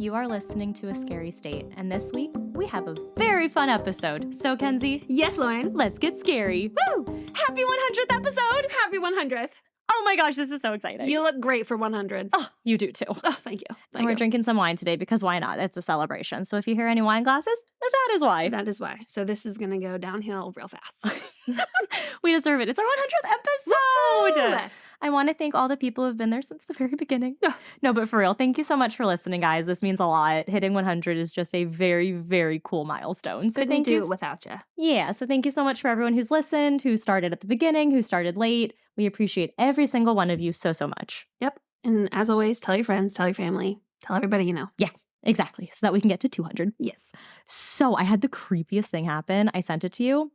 You are listening to A Scary State, and this week we have a very fun episode. So, Kenzie? Yes, Lauren. Let's get scary. Woo! Happy 100th episode! Happy 100th. Oh my gosh, this is so exciting. You look great for 100. Oh, you do too. Oh, thank you. And we're drinking some wine today because why not? It's a celebration. So if you hear any wine glasses, that is why. That is why. So this is going to go downhill real fast. We deserve it. It's our 100th episode! Woo! I want to thank all the people who have been there since the very beginning. No, but for real, thank you so much for listening, guys. This means a lot. Hitting 100 is just a very, very cool milestone. So Couldn't do it without you. Yeah, so thank you so much for everyone who's listened, who started at the beginning, who started late. We appreciate every single one of you so, so much. Yep. And as always, tell your friends, tell your family, tell everybody you know. Yeah, exactly. So that we can get to 200. Yes. So I had the creepiest thing happen. I sent it to you.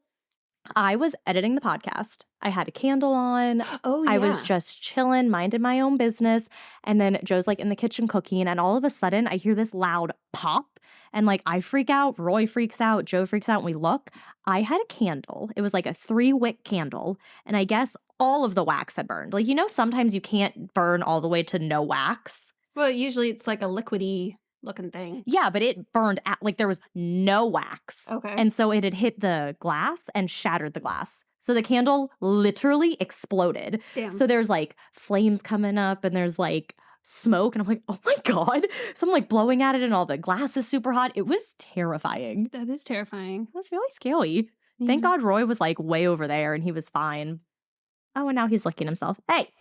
I was editing the podcast. I had a candle on. Oh, yeah. I was just chilling, minding my own business. And then Joe's like in the kitchen cooking. And all of a sudden, I hear this loud pop. And like I freak out. Roy freaks out. Joe freaks out. And we look. I had a candle. It was like a 3-wick candle. And I guess all of the wax had burned. Like, you know, sometimes you can't burn all the way to no wax. Well, usually it's like a liquidy looking thing. Yeah, but it burned at, like there was no wax. Okay. And so it had hit the glass and shattered the glass. So the candle literally exploded. Damn. So there's like flames coming up and there's like smoke. And I'm like, oh my God. So I'm like blowing at it and all the glass is super hot. It was terrifying. That is terrifying. It was really scary. Yeah. Thank God Roy was like way over there and he was fine. Oh, and now he's licking himself. Hey.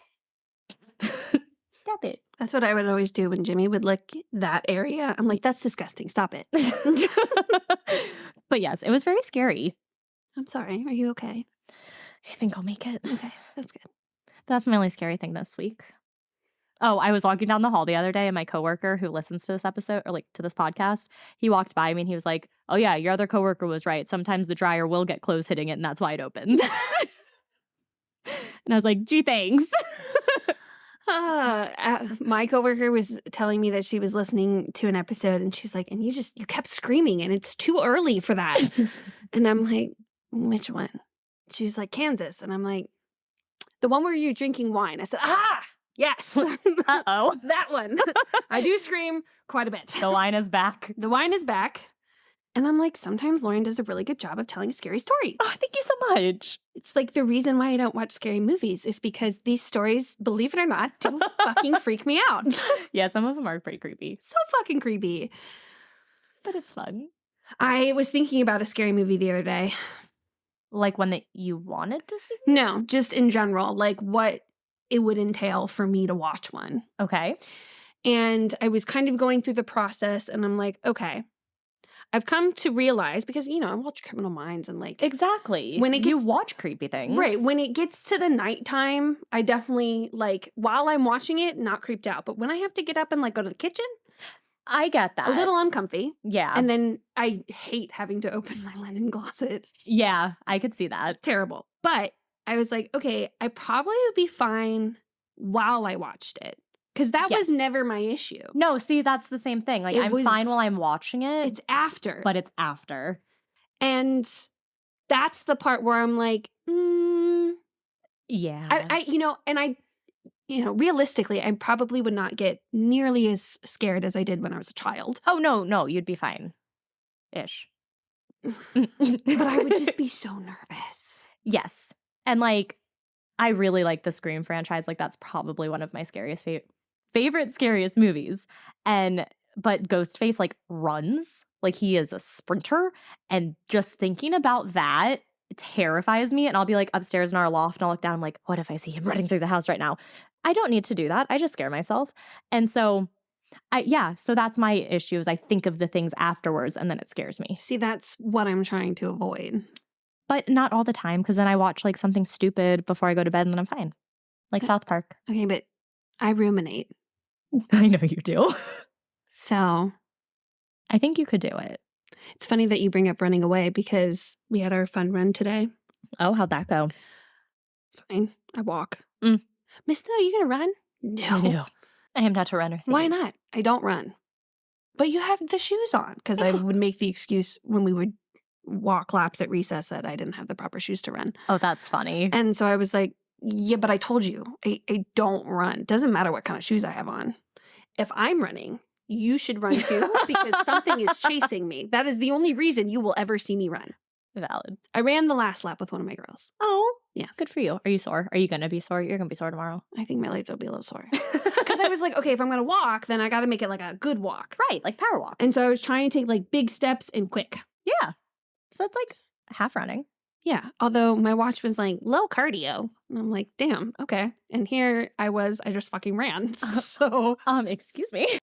Stop it. That's what I would always do when Jimmy would lick that area. I'm like, that's disgusting. Stop it. But yes, it was very scary. I'm sorry. Are you okay? I think I'll make it. Okay. That's good. That's my only scary thing this week. Oh, I was walking down the hall the other day and my coworker who listens to this episode or like to this podcast, he walked by me and he was like, oh yeah, your other coworker was right. Sometimes the dryer will get clothes hitting it and that's why it opens. And I was like, gee, thanks. My coworker was telling me that she was listening to an episode and she's like, and you kept screaming and it's too early for that. And I'm like, which one? She's like, Kansas. And I'm like, the one where you're drinking wine. I said, yes. Uh-oh. That one. I do scream quite a bit. The wine is back. The wine is back. And I'm like, sometimes Lauren does a really good job of telling a scary story. Oh, thank you so much. It's like the reason why I don't watch scary movies is because these stories, believe it or not, do fucking freak me out. Yeah, some of them are pretty creepy. So fucking creepy. But it's fun. I was thinking about a scary movie the other day. Like one that you wanted to see? No, just in general, like what it would entail for me to watch one. Okay. And I was kind of going through the process and I'm like, okay. I've come to realize, because, you know, I watch Criminal Minds and like... Exactly. When it gets, you watch creepy things. Right. When it gets to the nighttime, I definitely, like, while I'm watching it, not creeped out. But when I have to get up and, like, go to the kitchen... I get that. A little uncomfy. Yeah. And then I hate having to open my linen closet. Yeah, I could see that. Terrible. But I was like, okay, I probably would be fine while I watched it. Because that was never my issue. No, see, that's the same thing. Like, I'm fine while I'm watching it. It's after. But it's after. And that's the part where I'm like, yeah. Realistically, I probably would not get nearly as scared as I did when I was a child. Oh, no, you'd be fine. Ish. But I would just be so nervous. Yes. And, like, I really like the Scream franchise. Like, that's probably one of my favorite scariest movies. But Ghostface like runs like he is a sprinter, and just thinking about that terrifies me. And I'll be like upstairs in our loft and I'll look down. I'm like, what if I see him running through the house right now? I don't need to do that. I just scare myself. And so so that's my issue, is I think of the things afterwards and then it scares me. See, that's what I'm trying to avoid. But not all the time, because then I watch like something stupid before I go to bed and then I'm fine. Like South Park. Okay, but I ruminate. I know you do. So I think you could do it. It's funny that you bring up running away because we had our fun run today. Oh, how'd that go? Fine. I walk. Miss, no, are you going to run? No. I am not a runner. Why not? I don't run. But you have the shoes on, because I would make the excuse when we would walk laps at recess that I didn't have the proper shoes to run. Oh, that's funny. And so I was like, yeah, but I told you, I don't run. Doesn't matter what kind of shoes I have on. If I'm running, you should run too because something is chasing me. That is the only reason you will ever see me run. Valid. I ran the last lap with one of my girls. Oh, yes. Good for you. Are you sore? Are you going to be sore? You're going to be sore tomorrow. I think my legs will be a little sore. Because I was like, okay, if I'm going to walk, then I got to make it like a good walk. Right, like power walk. And so I was trying to take like big steps and quick. Yeah. So that's like half running. Yeah. Although my watch was like low cardio. And I'm like, damn, okay. And here I just fucking ran. So. Excuse me.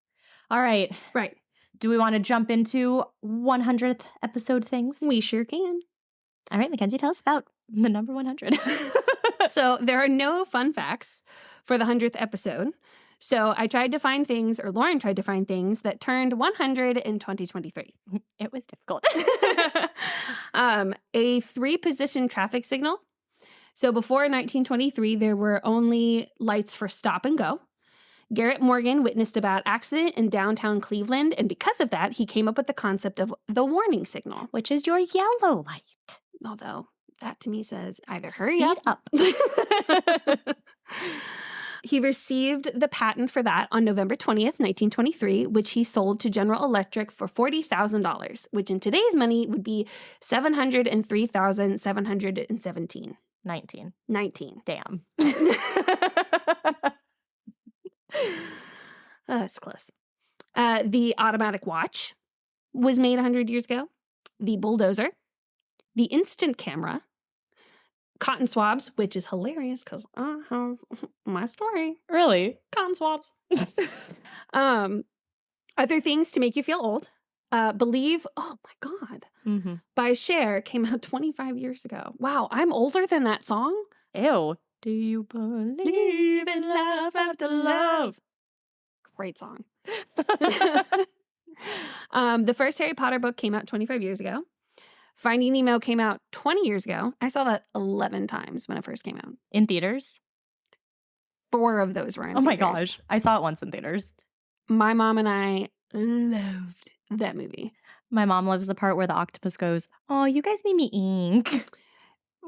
All right. Right. Do we want to jump into 100th episode things? We sure can. All right, Mackenzie, tell us about the number 100. So there are no fun facts for the 100th episode. So I tried to find things, or Lauren tried to find things that turned 100 in 2023. It was difficult. A 3-position traffic signal. So before 1923, there were only lights for stop and go. Garrett Morgan witnessed a bad accident in downtown Cleveland, and because of that, he came up with the concept of the warning signal. Which is your yellow light. Although that to me says either hurry Speed up. He received the patent for that on November 20th, 1923, which he sold to General Electric for $40,000, which in today's money would be $703,717. 19. Damn. That's close. The automatic watch was made 100 years ago. The bulldozer. The instant camera. Cotton swabs, which is hilarious because I have my story. Really? Cotton swabs. Other things to make you feel old. Believe, oh my God, by Cher came out 25 years ago. Wow, I'm older than that song. Ew. Do you believe in love after love? Great song. The first Harry Potter book came out 25 years ago. Finding Nemo came out 20 years ago. I saw that 11 times when it first came out. In theaters? 4 of those were in theaters. My gosh. theaters. I saw it once in theaters. My mom and I loved that movie. My mom loves the part where the octopus goes, "Oh, you guys made me ink."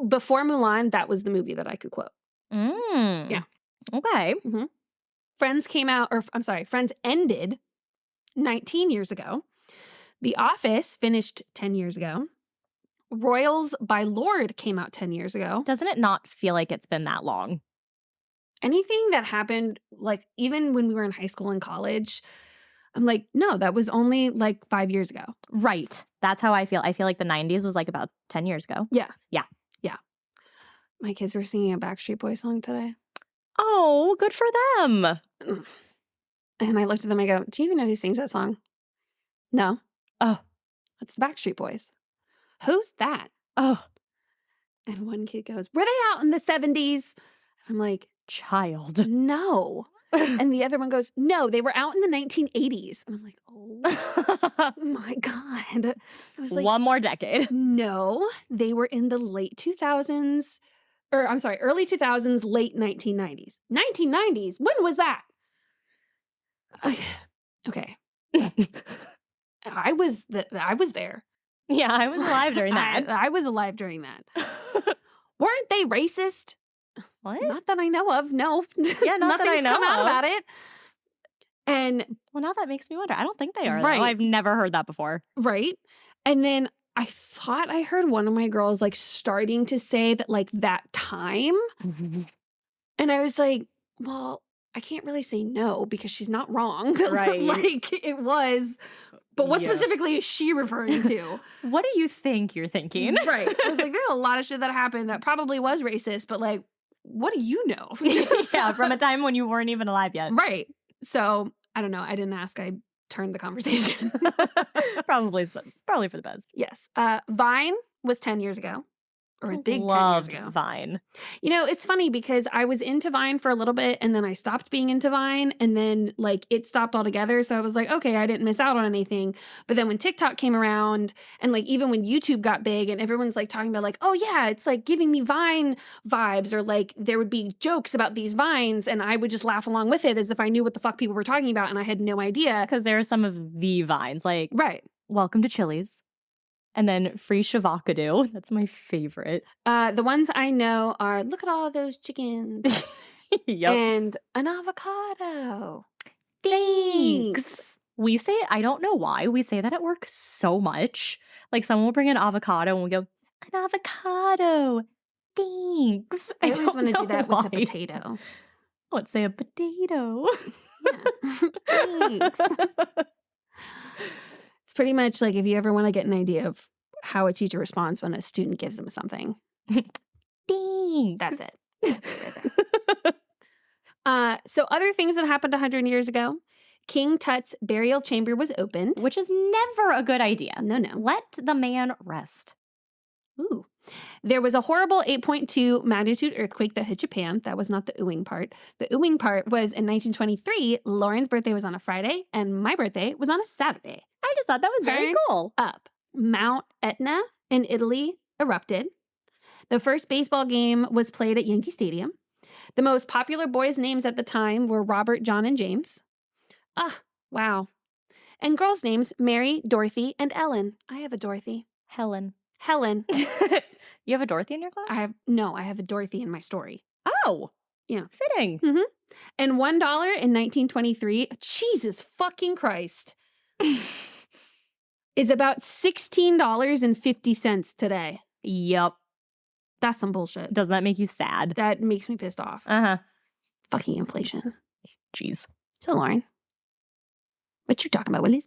Before Mulan, that was the movie that I could quote. Yeah. Okay. Friends ended 19 years ago. The Office finished 10 years ago. Royals by Lord came out 10 years ago. Doesn't it not feel like it's been that long? Anything that happened, like even when we were in high school and college, I'm like, no, that was only like 5 years ago. Right. That's how I feel. I feel like the 90s was like about 10 years ago. Yeah. Yeah. Yeah. My kids were singing a Backstreet Boys song today. Oh, good for them. And I looked at them, I go, do you even know who sings that song? No. Oh. It's the Backstreet Boys. Who's that? Oh. And one kid goes, were they out in the 70s? I'm like, child. No. And the other one goes, no, they were out in the 1980s. And I'm like, oh my God. I was like, one more decade. No, they were in the late 2000s, early 2000s, late 1990s. 1990s? When was that? Okay. I was there. Yeah, I was alive during that. I was alive during that. Weren't they racist? What? Not that I know of. No. Yeah, not that I Nothing's know come out of. about it. And well, now that makes me wonder. I don't think they are. Right. Though. I've never heard that before. Right. And then I thought I heard one of my girls like starting to say that like that time. And I was like, well, I can't really say no because she's not wrong. Right. Like it was. But what specifically is she referring to? What do you think you're thinking? Right. I was like, there's a lot of shit that happened that probably was racist, but like, what do you know? Yeah, from a time when you weren't even alive yet. Right. So I don't know. I didn't ask. I turned the conversation. Probably for the best. Yes. Vine was 10 years ago. Or a big 10 years Loved ago. Vine. You know, it's funny because I was into Vine for a little bit and then I stopped being into Vine and then like it stopped altogether. So I was like, okay, I didn't miss out on anything. But then when TikTok came around and like even when YouTube got big and everyone's like talking about like, oh yeah, it's like giving me Vine vibes or like there would be jokes about these Vines and I would just laugh along with it as if I knew what the fuck people were talking about and I had no idea. Because there are some of the Vines like, right. Welcome to Chili's. And then free shavakadu. That's my favorite. The ones I know are, look at all those chickens. Yep. And an avocado. Thanks. We say, I don't know why, we say that at work so much. Like someone will bring an avocado and we go, an avocado. Thanks. I always don't want to know do that why. with a potato. Let's say a potato. Yeah. Thanks. It's pretty much like if you ever want to get an idea of how a teacher responds when a student gives them something. Thanks. That's it. Right there. So other things that happened 100 years ago. King Tut's burial chamber was opened. Which is never a good idea. No. Let the man rest. Ooh. There was a horrible 8.2 magnitude earthquake that hit Japan. That was not the oohing part. The oohing part was in 1923. Lauren's birthday was on a Friday, and my birthday was on a Saturday. I just thought that was very Turn cool. Up. Mount Etna in Italy erupted. The first baseball game was played at Yankee Stadium. The most popular boys' names at the time were Robert, John, and James. Ah, wow. And girls' names, Mary, Dorothy, and Ellen. I have a Dorothy. Helen. You have a Dorothy in your class? I have a Dorothy in my story. Oh. Yeah. Fitting. Mm-hmm. And $1 in 1923, Jesus fucking Christ, is about $16.50 today. Yep. That's some bullshit. Doesn't that make you sad? That makes me pissed off. Uh-huh. Fucking inflation. Jeez. So, Lauren, what you talking about, Willis?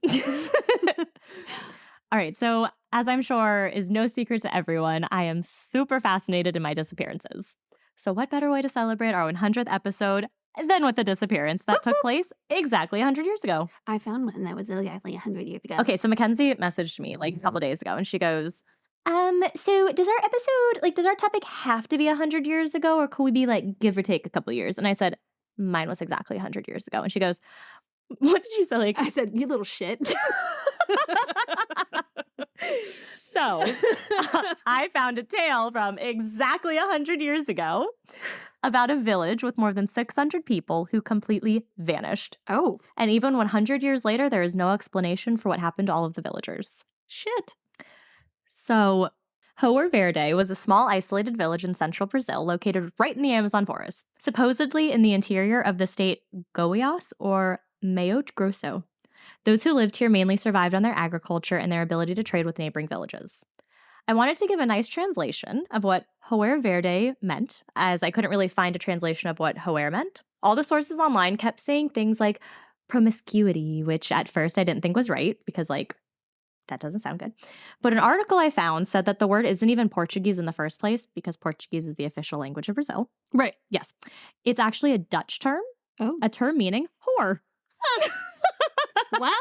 All right. So, as I'm sure is no secret to everyone, I am super fascinated in my disappearances. So, what better way to celebrate our 100th episode than with a disappearance that took place exactly 100 years ago? I found one that was exactly 100 years ago. Okay. So, Mackenzie messaged me like a couple days ago and she goes, so does our episode, does our topic have to be 100 years ago or could we be give or take a couple years? And I said, mine was exactly 100 years ago. And she goes, what did you say? I said, you little shit. So, I found a tale from exactly 100 years ago about a village with more than 600 people who completely vanished. Oh. And even 100 years later, there is no explanation for what happened to all of the villagers. Shit. So, Hoer Verde was a small isolated village in central Brazil located right in the Amazon forest, supposedly in the interior of the state Goiás or Mato Grosso. Those who lived here mainly survived on their agriculture and their ability to trade with neighboring villages. I wanted to give a nice translation of what Hoer Verde meant, as I couldn't really find a translation of what Hoer meant. All the sources online kept saying things like promiscuity, which at first I didn't think was right, because that doesn't sound good. But an article I found said that the word isn't even Portuguese in the first place, because Portuguese is the official language of Brazil. Right. Yes. It's actually a Dutch term, a term meaning whore. Well,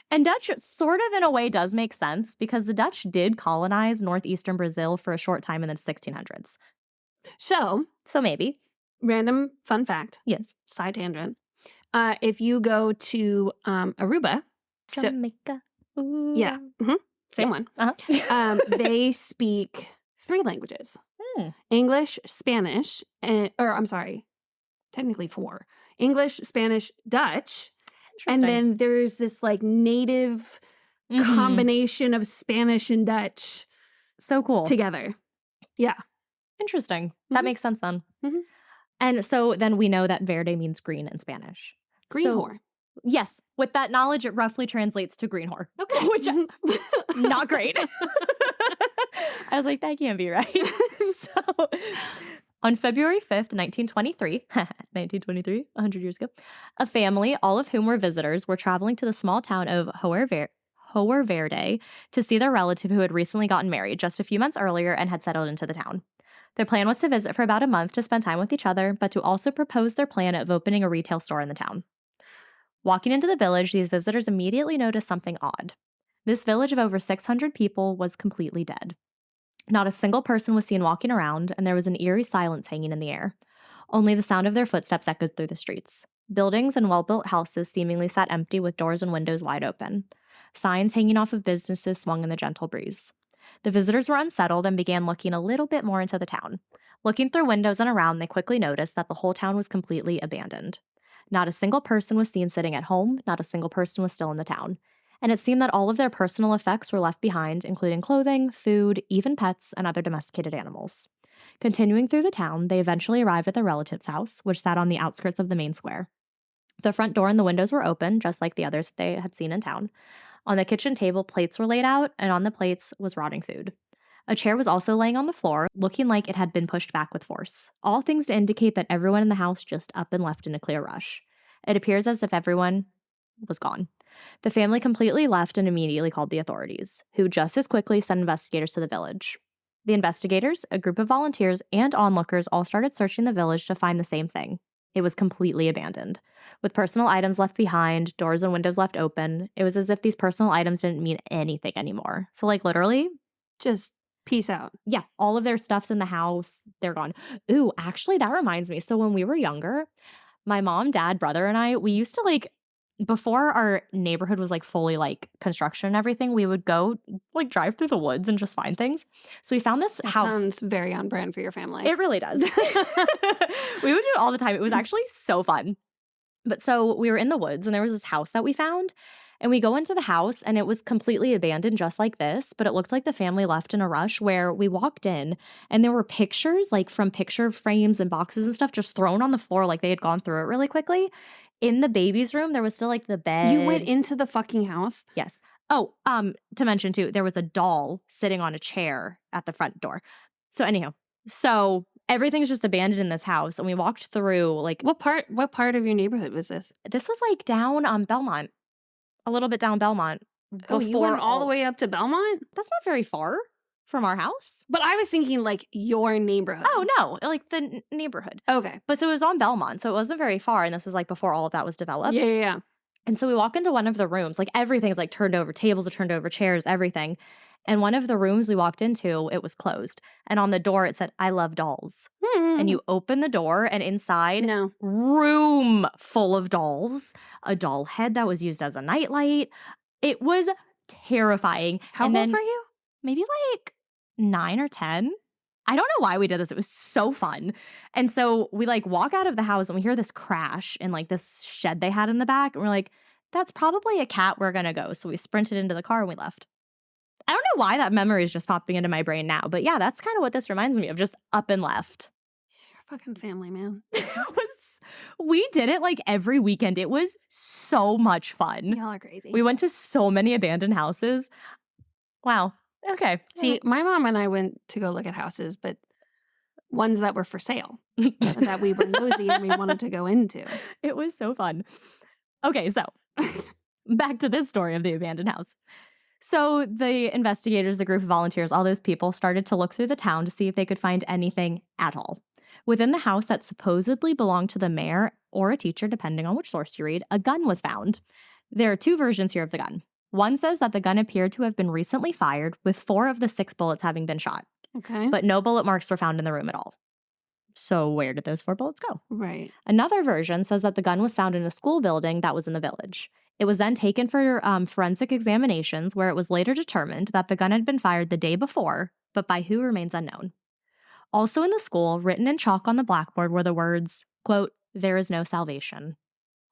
and Dutch sort of in a way does make sense because the Dutch did colonize northeastern Brazil for a short time in the 1600s. So maybe. Random fun fact. Yes. Side tangent. If you go to Aruba. Jamaica. Ooh. Yeah. Mm-hmm. Same one. Uh-huh. They speak 3 languages. English, Spanish, technically 4. English, Spanish, Dutch. And then there's this native combination of Spanish and Dutch. So cool. Together. Yeah. Interesting. Mm-hmm. That makes sense then. Mm-hmm. And so then we know that verde means green in Spanish. Green whore. Yes. With that knowledge, it roughly translates to green whore. Okay. Which, not great. I was like, that can't be right. So, on February 5th, 1923, 100 years ago, a family, all of whom were visitors, were traveling to the small town of Hoer Verde to see their relative who had recently gotten married just a few months earlier and had settled into the town. Their plan was to visit for about a month to spend time with each other, but to also propose their plan of opening a retail store in the town. Walking into the village, these visitors immediately noticed something odd. This village of over 600 people was completely dead. Not a single person was seen walking around, and there was an eerie silence hanging in the air. Only the sound of their footsteps echoed through the streets. Buildings and well-built houses seemingly sat empty with doors and windows wide open. Signs hanging off of businesses swung in the gentle breeze. The visitors were unsettled and began looking a little bit more into the town. Looking through windows and around, they quickly noticed that the whole town was completely abandoned. Not a single person was seen sitting at home, not a single person was still in the town. And it seemed that all of their personal effects were left behind, including clothing, food, even pets, and other domesticated animals. Continuing through the town, they eventually arrived at their relative's house, which sat on the outskirts of the main square. The front door and the windows were open, just like the others that they had seen in town. On the kitchen table, plates were laid out, and on the plates was rotting food. A chair was also laying on the floor, looking like it had been pushed back with force. All things to indicate that everyone in the house just up and left in a clear rush. It appears as if everyone was gone. The family completely left and immediately called the authorities, who just as quickly sent investigators to the village. The investigators, a group of volunteers, and onlookers all started searching the village to find the same thing. It was completely abandoned. With personal items left behind, doors and windows left open, it was as if these personal items didn't mean anything anymore. So, like, literally, Just peace out. yeah, all of their stuff's in the house. They're gone. Ooh, actually, that reminds me. So when we were younger, my mom, dad, brother, and I, we used to, like, before our neighborhood was, like, fully, like, construction and everything, we would go, like, drive through the woods and just find things. So we found this That house. sounds very on brand for your family. It really does. We would do it all the time. It was actually so fun. But so we were in the woods and there was this house that we found, and we go into the house and it was completely abandoned just like this, but it looked like the family left in a rush, where we walked in and there were pictures, like from picture frames and boxes and stuff, just thrown on the floor like they had gone through it really quickly. In the baby's room, there was still like the bed. You went into the fucking house? Yes. Oh, to mention too, there was a doll sitting on a chair at the front door. So anyhow, so everything's just abandoned in this house, and we walked through, like, What part of your neighborhood was this? this was like down Belmont, a little bit down Belmont. Oh, you went all the way up to Belmont? That's not very far from our house. But I was thinking like your neighborhood. Oh no, like the neighborhood. Okay. But so it was on Belmont, so it wasn't very far, and this was like before all of that was developed. Yeah. And so we walk into one of the rooms, like everything's like turned over, tables are turned over, chairs, everything. And one of the rooms we walked into, it was closed. And on the door, it said, "I love dolls." And you open the door, and inside, No. room full of dolls, a doll head that was used as a nightlight. It was terrifying. How And old then were you? maybe like 9 or 10. I don't know why we did this. It was so fun. And so we like walk out of the house and we hear this crash in like this shed they had in the back. And we're like, that's probably a cat. We're going to go. So we sprinted into the car and we left. I don't know why that memory is just popping into my brain now. But yeah, that's kind of what this reminds me of. Just up and left. You're a fucking family, man. We did it like every weekend. It was so much fun. Y'all are crazy. We went to so many abandoned houses. Wow. Okay. See, my mom and I went to go look at houses, but ones that were for sale, that we were nosy and we wanted to go into. It was so fun. Okay, so back to this story of the abandoned house. So the investigators, the group of volunteers, all those people started to look through the town to see if they could find anything at all. Within the house that supposedly belonged to the mayor or a teacher, depending on which source you read, a gun was found. There are two versions here of the gun. One says that the gun appeared to have been recently fired, with 4 of the 6 bullets having been shot. Okay. But no bullet marks were found in the room at all. So where did those 4 bullets go? Right. Another version says that the gun was found in a school building that was in the village. It was then taken for forensic examinations, where it was later determined that the gun had been fired the day before, but by who remains unknown. Also in the school, written in chalk on the blackboard, were the words, quote, "There is no salvation."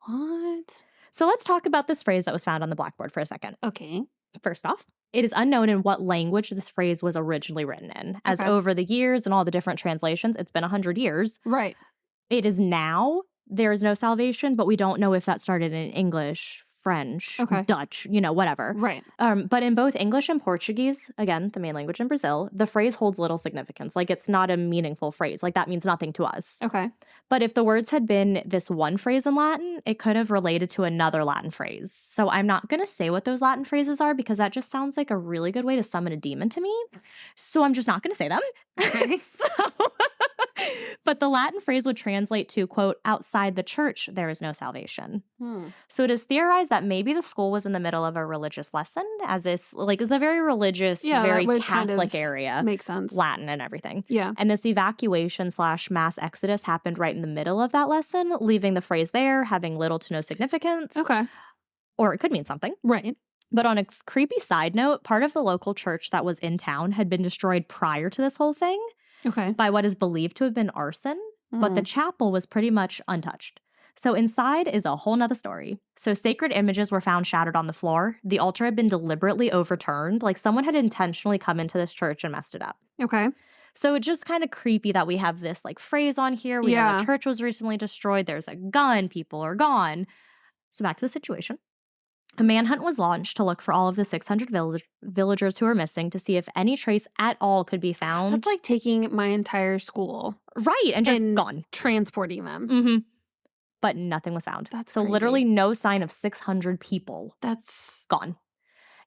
What? So let's talk about this phrase that was found on the blackboard for a second. Okay. First off, it is unknown in what language this phrase was originally written in, as Okay. over the years and all the different translations, it's been 100 years. Right. It is now, "There is no salvation," but we don't know if that started in English, French, Okay. Dutch, whatever. Right. But in both English and Portuguese, again, the main language in Brazil, the phrase holds little significance. Like, it's not a meaningful phrase. Like, that means nothing to us. Okay. But if the words had been this one phrase in Latin, it could have related to another Latin phrase. So I'm not going to say what those Latin phrases are, because that just sounds like a really good way to summon a demon to me. So I'm just not going to say them. Okay. But the Latin phrase would translate to, quote, "Outside the church, there is no salvation." So it is theorized that maybe the school was in the middle of a religious lesson, as this, like, is a very religious, Yeah, that very would Catholic kind of area, Makes sense. Latin and everything. Yeah. And this evacuation / mass exodus happened right in the middle of that lesson, leaving the phrase there, having little to no significance. Okay. Or it could mean something. Right. But on a creepy side note, part of the local church that was in town had been destroyed prior to this whole thing Okay. by what is believed to have been arson, but the chapel was pretty much untouched. So inside is a whole nother story. So sacred images were found shattered on the floor. The altar had been deliberately overturned, like someone had intentionally come into this church and messed it up. Okay. So it's just kind of creepy that we have this like phrase on here. We know Yeah. a church was recently destroyed. There's a gun. People are gone. So back to the situation. A manhunt was launched to look for all of the 600 villagers who are missing to see if any trace at all could be found. That's like taking my entire school. Right, and just gone. Transporting them. Mm-hmm. But nothing was found. That's so crazy. Literally no sign of 600 people. That's gone.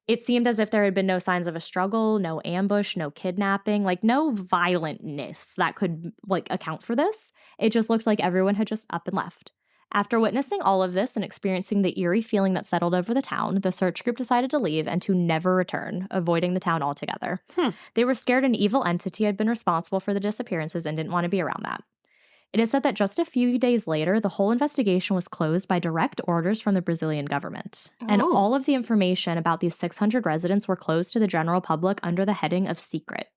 It seemed as if there had been no signs of a struggle, no ambush, no kidnapping, like no violentness that could like account for this. It just looked like everyone had just up and left. After witnessing all of this and experiencing the eerie feeling that settled over the town, the search group decided to leave and to never return, avoiding the town altogether. They were scared an evil entity had been responsible for the disappearances and didn't want to be around that. It is said that just a few days later, the whole investigation was closed by direct orders from the Brazilian government. And all of the information about these 600 residents were closed to the general public under the heading of secret.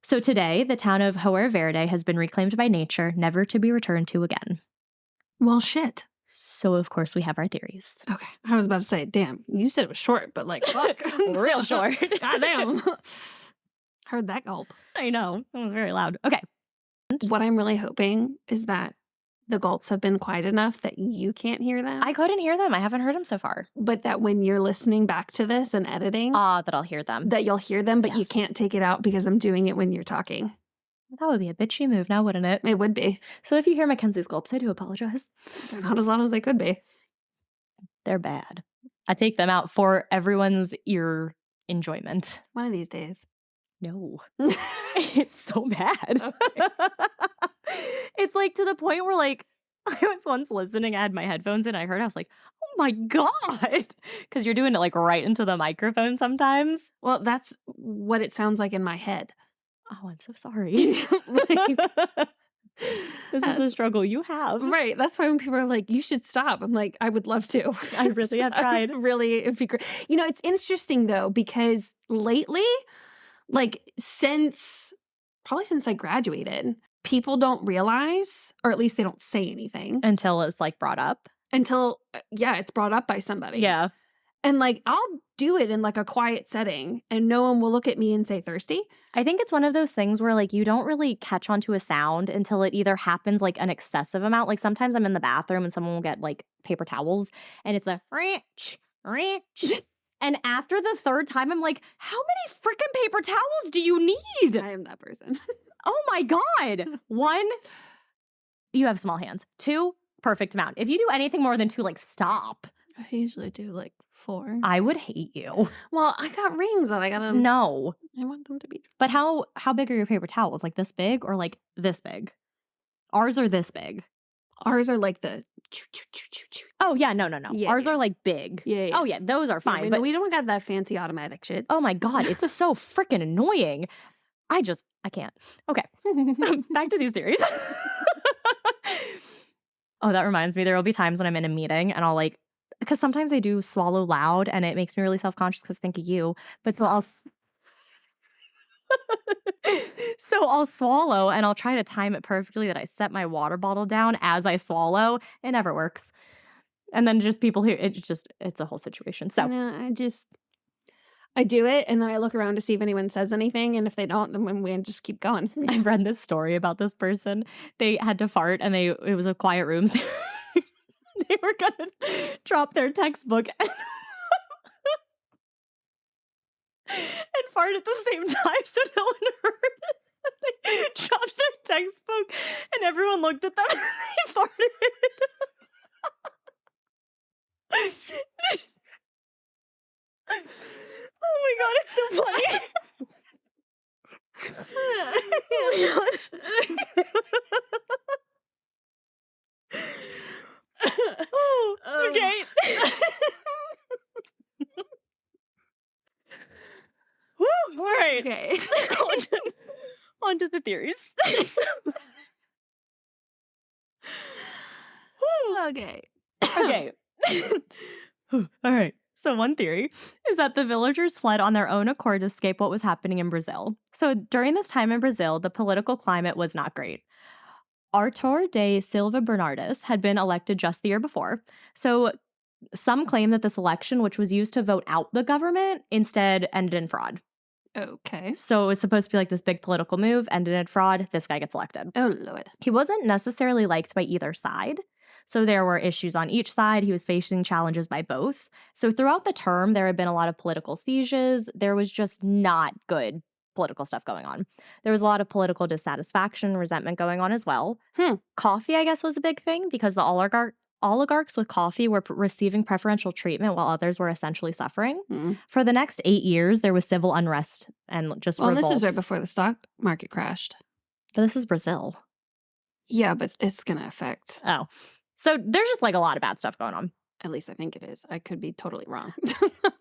So today, the town of Hoer Verde has been reclaimed by nature, never to be returned to again. Well, shit. So, of course, we have our theories. Okay. I was about to say, damn, you said it was short, but like, fuck. Real short. Goddamn. Heard that gulp. I know. It was very loud. Okay. What I'm really hoping is that the gulps have been quiet enough that you can't hear them. I couldn't hear them. I haven't heard them so far. But that when you're listening back to this and editing, that I'll hear them. that you'll hear them, but you Yes. can't take it out because I'm doing it when you're talking. That would be a bitchy move now, wouldn't it? It would be. So if you hear Mackenzie's gulps, I do apologize. They're not as loud as they could be. They're bad. I take them out for everyone's ear enjoyment. One of these days. No. It's so bad. Okay. It's like to the point where like I was once listening, I had my headphones in, I heard, I was like, oh my God. Because you're doing it like right into the microphone sometimes. Well, that's what it sounds like in my head. Oh, I'm so sorry. This is a struggle you have. Right. That's why when people are like, you should stop, I'm like, I would love to. I really have tried. Really, it'd be great. You know, it's interesting though, because lately, like probably since I graduated, people don't realize, or at least they don't say anything Until it's like brought up. until, it's brought up by somebody. Yeah. And like, I'll do it in like a quiet setting and no one will look at me and say thirsty. I think it's one of those things where like you don't really catch onto a sound until it either happens like an excessive amount. Like sometimes I'm in the bathroom and someone will get like paper towels and it's a rich. And after the third time, I'm like, how many freaking paper towels do you need? I am that person. Oh my God. 1, you have small hands. 2, perfect amount. If you do anything more than 2, like stop. I usually do like 4. I would hate you. Well, I got rings and I got No. I want them to be. But how big are your paper towels? Like this big or like this big? Ours are this big. Ours are like the. Oh, yeah. No. Yeah, Ours yeah. are like big. Yeah. Oh, yeah. Those are fine. Yeah, but we don't got that fancy automatic shit. oh my God, it's so freaking annoying. I can't. Okay. Back to these theories. Oh, that reminds me. There will be times when I'm in a meeting and I'll like, because sometimes I do swallow loud and it makes me really self-conscious because I think of you. But so I'll swallow and I'll try to time it perfectly that I set my water bottle down as I swallow. It never works. And then just people who it's a whole situation. So No, I do it and then I look around to see if anyone says anything. And if they don't, then we just keep going. I've read this story about this person. They had to fart and it was a quiet room. So they were gonna drop their textbook and fart at the same time so no one heard it. They dropped their textbook and everyone looked at them and they farted. Oh my God, it's so funny. Oh my God. Oh, okay. Woo, all right. Okay. On to the theories. Okay. Okay. All right. So one theory is that the villagers fled on their own accord to escape what was happening in Brazil. So during this time in Brazil, the political climate was not great. Arthur de Silva Bernardes had been elected just the year before. So some claim that this election, which was used to vote out the government, instead ended in fraud. Okay. So it was supposed to be like this big political move, ended in fraud. This guy gets elected. Oh, Lord. He wasn't necessarily liked by either side. So there were issues on each side. He was facing challenges by both. So throughout the term, there had been a lot of political sieges. There was just not good political stuff going on. There was a lot of political dissatisfaction, resentment going on as well. Coffee, I guess, was a big thing because the oligarchs with coffee were receiving preferential treatment while others were essentially suffering. For the next 8 years, there was civil unrest and just revolts. This is right before the stock market crashed. But this is Brazil. Yeah, but it's going to affect. Oh. So there's just like a lot of bad stuff going on. At least I think it is. I could be totally wrong.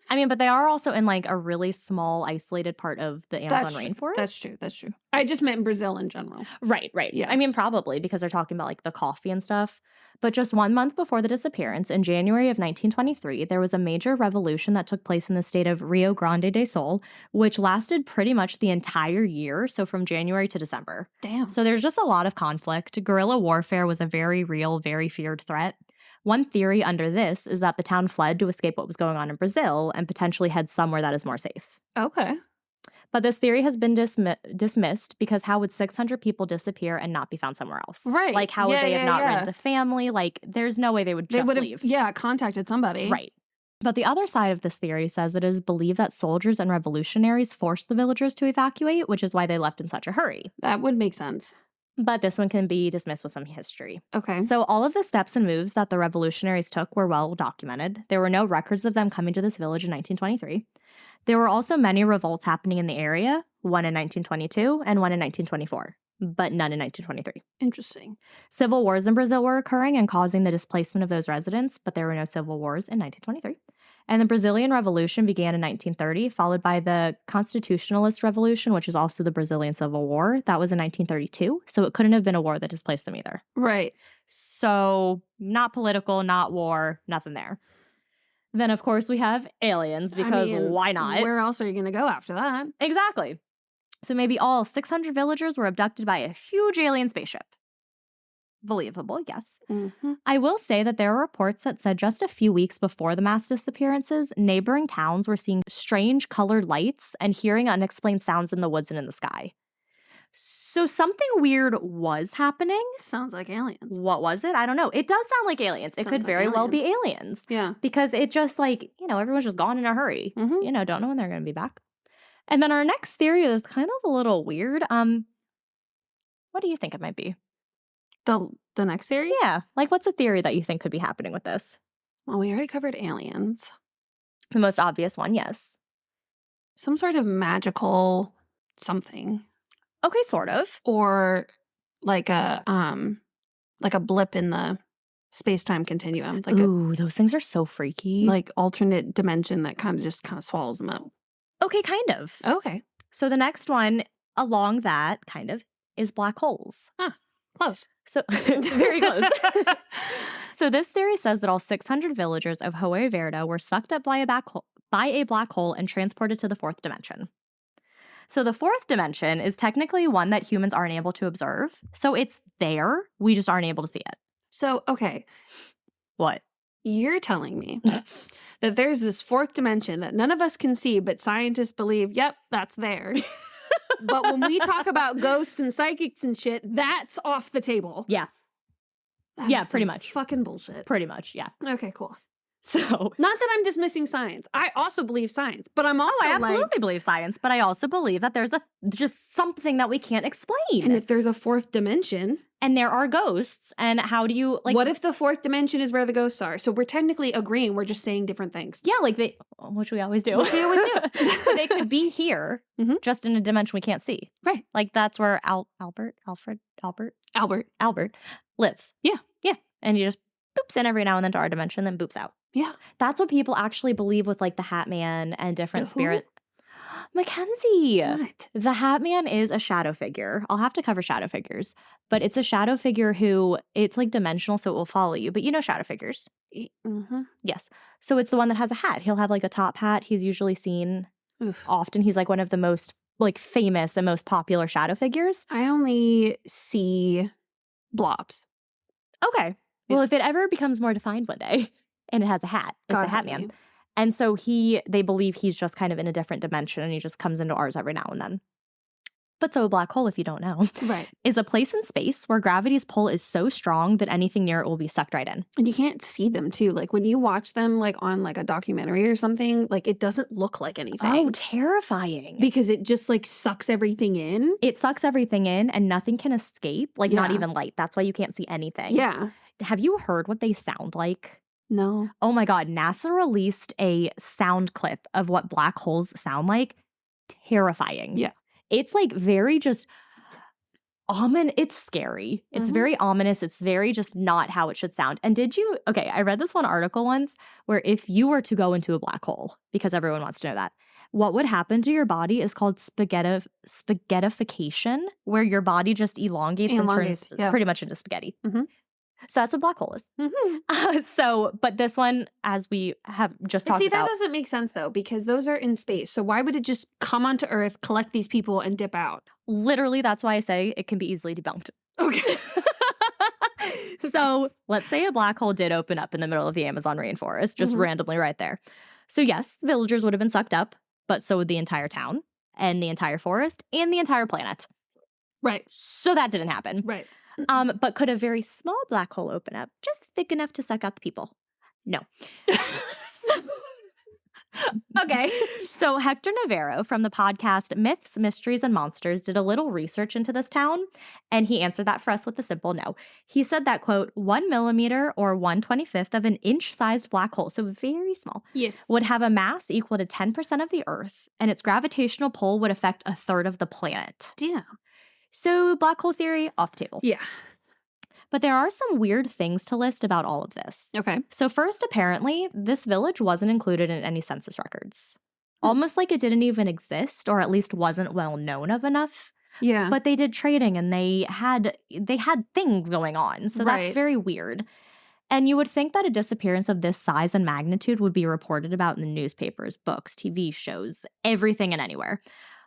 I mean, but they are also in like a really small, isolated part of the Amazon rainforest. That's true. I just meant Brazil in general. Right. Yeah. I mean, probably because they're talking about like the coffee and stuff. But just 1 month before the disappearance, in January of 1923, there was a major revolution that took place in the state of Rio Grande do Sul, which lasted pretty much the entire year. So from January to December. Damn. So there's just a lot of conflict. Guerrilla warfare was a very real, very feared threat. One theory under this is that the town fled to escape what was going on in Brazil and potentially head somewhere that is more safe. Okay. But this theory has been dismissed because how would 600 people disappear and not be found somewhere else? Right. Like, how would they have not rent a family? Like, there's no way they would just leave. Yeah, contacted somebody. Right. But the other side of this theory says it is believed that soldiers and revolutionaries forced the villagers to evacuate, which is why they left in such a hurry. That would make sense. But this one can be dismissed with some history. Okay. So all of the steps and moves that the revolutionaries took were well documented. There were no records of them coming to this village in 1923. There were also many revolts happening in the area, one in 1922 and one in 1924, but none in 1923. Interesting. Civil wars in Brazil were occurring and causing the displacement of those residents, but there were no civil wars in 1923. And the Brazilian Revolution began in 1930, followed by the Constitutionalist Revolution, which is also the Brazilian Civil War. That was in 1932, so it couldn't have been a war that displaced them either. Right. So not political, not war, nothing there. Then, of course, we have aliens, because why not? Where else are you going to go after that? Exactly. So maybe all 600 villagers were abducted by a huge alien spaceship. Believable, yes. Mm-hmm. I will say that there are reports that said just a few weeks before the mass disappearances, neighboring towns were seeing strange colored lights and hearing unexplained sounds in the woods and in the sky. So something weird was happening. Sounds like aliens. What was it? I don't know. It does sound like aliens. It could very well be aliens. Yeah. Because it just like, everyone's just gone in a hurry. Mm-hmm. Don't know when they're going to be back. And then our next theory is kind of a little weird. What do you think it might be? The next theory? Yeah. Like, what's a theory that you think could be happening with this? Well, we already covered aliens. The most obvious one, yes. Some sort of magical something. Okay, sort of. Or like a blip in the space-time continuum. Like ooh, those things are so freaky. Like alternate dimension that kind of swallows them up. Okay, kind of. Okay. So the next one along that, kind of, is black holes. Close. So very close. So this theory says that all 600 villagers of Hoer Verde were sucked up by a black hole and transported to the fourth dimension. So the fourth dimension is technically one that humans aren't able to observe. So it's there. We just aren't able to see it. So, okay. What? You're telling me that there's this fourth dimension that none of us can see, but scientists believe, yep, that's there. But when we talk about ghosts and psychics and shit, that's off the table. Yeah. That pretty much. Fucking bullshit. Pretty much, yeah. Okay, cool. So, not that I'm dismissing science. I also believe science, but I'm also I absolutely believe science, but I also believe that there's just something that we can't explain. And if there's a fourth dimension, and there are ghosts, and how do you what if the fourth dimension is where the ghosts are? So we're technically agreeing, we're just saying different things. Yeah, which we always do. They could be here, just in a dimension we can't see. Right. Like that's where Albert lives. Yeah. And he just boops in every now and then to our dimension, then boops out. Yeah. That's what people actually believe with like the Hat Man and different The who? spirit. Mackenzie. What? The Hat Man is a shadow figure. I'll have to cover shadow figures, but it's a shadow figure who it's like dimensional, so it will follow you. But you know shadow figures. Mm-hmm. Yes. So it's the one that has a hat. He'll have like a top hat. He's usually seen often. He's like one of the most like famous and most popular shadow figures. I only see blobs. Okay. Well, if it ever becomes more defined one day and it has a hat, it's the Hat Man. And so they believe he's just kind of in a different dimension and he just comes into ours every now and then. But so a black hole, if you don't know, Right. is a place in space where gravity's pull is so strong that anything near it will be sucked right in. And you can't see them too. Like when you watch them like on like a documentary or something, like it doesn't look like anything. Oh, terrifying. Because it just like sucks everything in. It sucks everything in and nothing can escape, like not Yeah. even light. That's why you can't see anything. Yeah. Have you heard what they sound like? No. Oh my God, NASA released a sound clip of what black holes sound like. Terrifying. Yeah. It's like very just it's scary. It's very ominous. It's very just not how it should sound. And I read this one article once where if you were to go into a black hole, because everyone wants to know that, what would happen to your body is called spaghettification, where your body just elongates and turns pretty much into spaghetti. Mm-hmm. So that's what black hole is. Mm-hmm. But this one, as we have just talked about. See, that doesn't make sense though, because those are in space. So why would it just come onto Earth, collect these people, and dip out? Literally, that's why I say it can be easily debunked. Okay. So let's say a black hole did open up in the middle of the Amazon rainforest, just randomly right there. So yes, villagers would have been sucked up, but so would the entire town and the entire forest and the entire planet. Right. So that didn't happen. Right. But could a very small black hole open up, just big enough to suck out the people? No. Okay. So Hector Navarro from the podcast Myths, Mysteries, and Monsters did a little research into this town, and he answered that for us with a simple no. He said that, quote, 1 millimeter or 1/25th of an inch-sized black hole, so very small, Yes, would have a mass equal to 10% of the Earth, and its gravitational pull would affect a third of the planet. Yeah. So black hole theory, off the table. Yeah. But there are some weird things to list about all of this. Okay. So first, apparently, this village wasn't included in any census records. Almost like it didn't even exist, or at least wasn't well known of enough. Yeah. But they did trading and they had things going on. So that's Right. very weird. And you would think that a disappearance of this size and magnitude would be reported about in the newspapers, books, TV shows, everything and anywhere.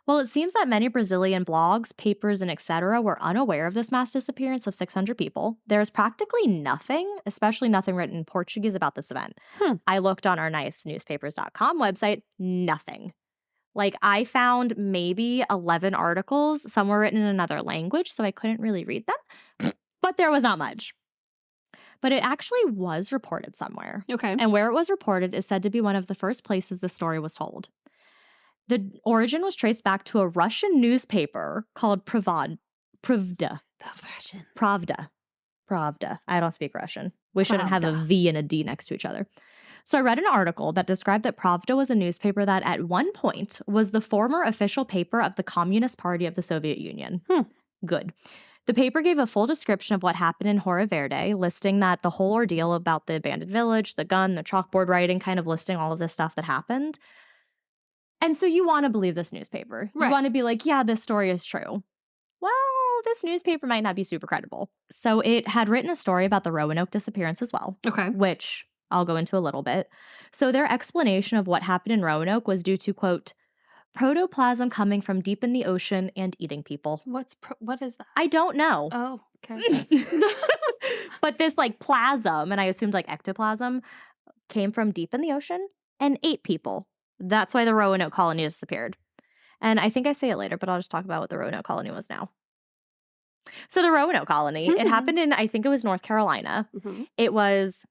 Well, it seems that many Brazilian blogs, papers, and etc. were unaware of this mass disappearance of 600 people. There is practically nothing, especially nothing written in Portuguese about this event. I looked on our nice newspapers.com website, nothing. Like, I found maybe 11 articles. Some were written in another language, so I couldn't really read them. But there was not much. But it actually was reported somewhere. Okay. And where it was reported is said to be one of the first places the story was told. The origin was traced back to a Russian newspaper called Pravda. The Russian. Pravda. I don't speak Russian. We shouldn't have a Pravda. V and a D next to each other. So I read an article that described that Pravda was a newspaper that at one point was the former official paper of the Communist Party of the Soviet Union. Good. The paper gave a full description of what happened in Hoer Verde, listing that the whole ordeal about the abandoned village, the gun, the chalkboard writing, kind of listing all of this stuff that happened. And so you want to believe this newspaper. Right. You want to be like, yeah, this story is true. Well, this newspaper might not be super credible. So it had written a story about the Roanoke disappearance as well, Okay. which I'll go into a little bit. So their explanation of what happened in Roanoke was due to, quote, protoplasm coming from deep in the ocean and eating people. What is that? I don't know. Oh, okay. But this like plasm, and I assumed like ectoplasm, came from deep in the ocean and ate people. That's why the Roanoke colony disappeared. And I think I say it later, but I'll just talk about what the Roanoke colony was now. So the Roanoke colony, it happened in, I think it was North Carolina. It was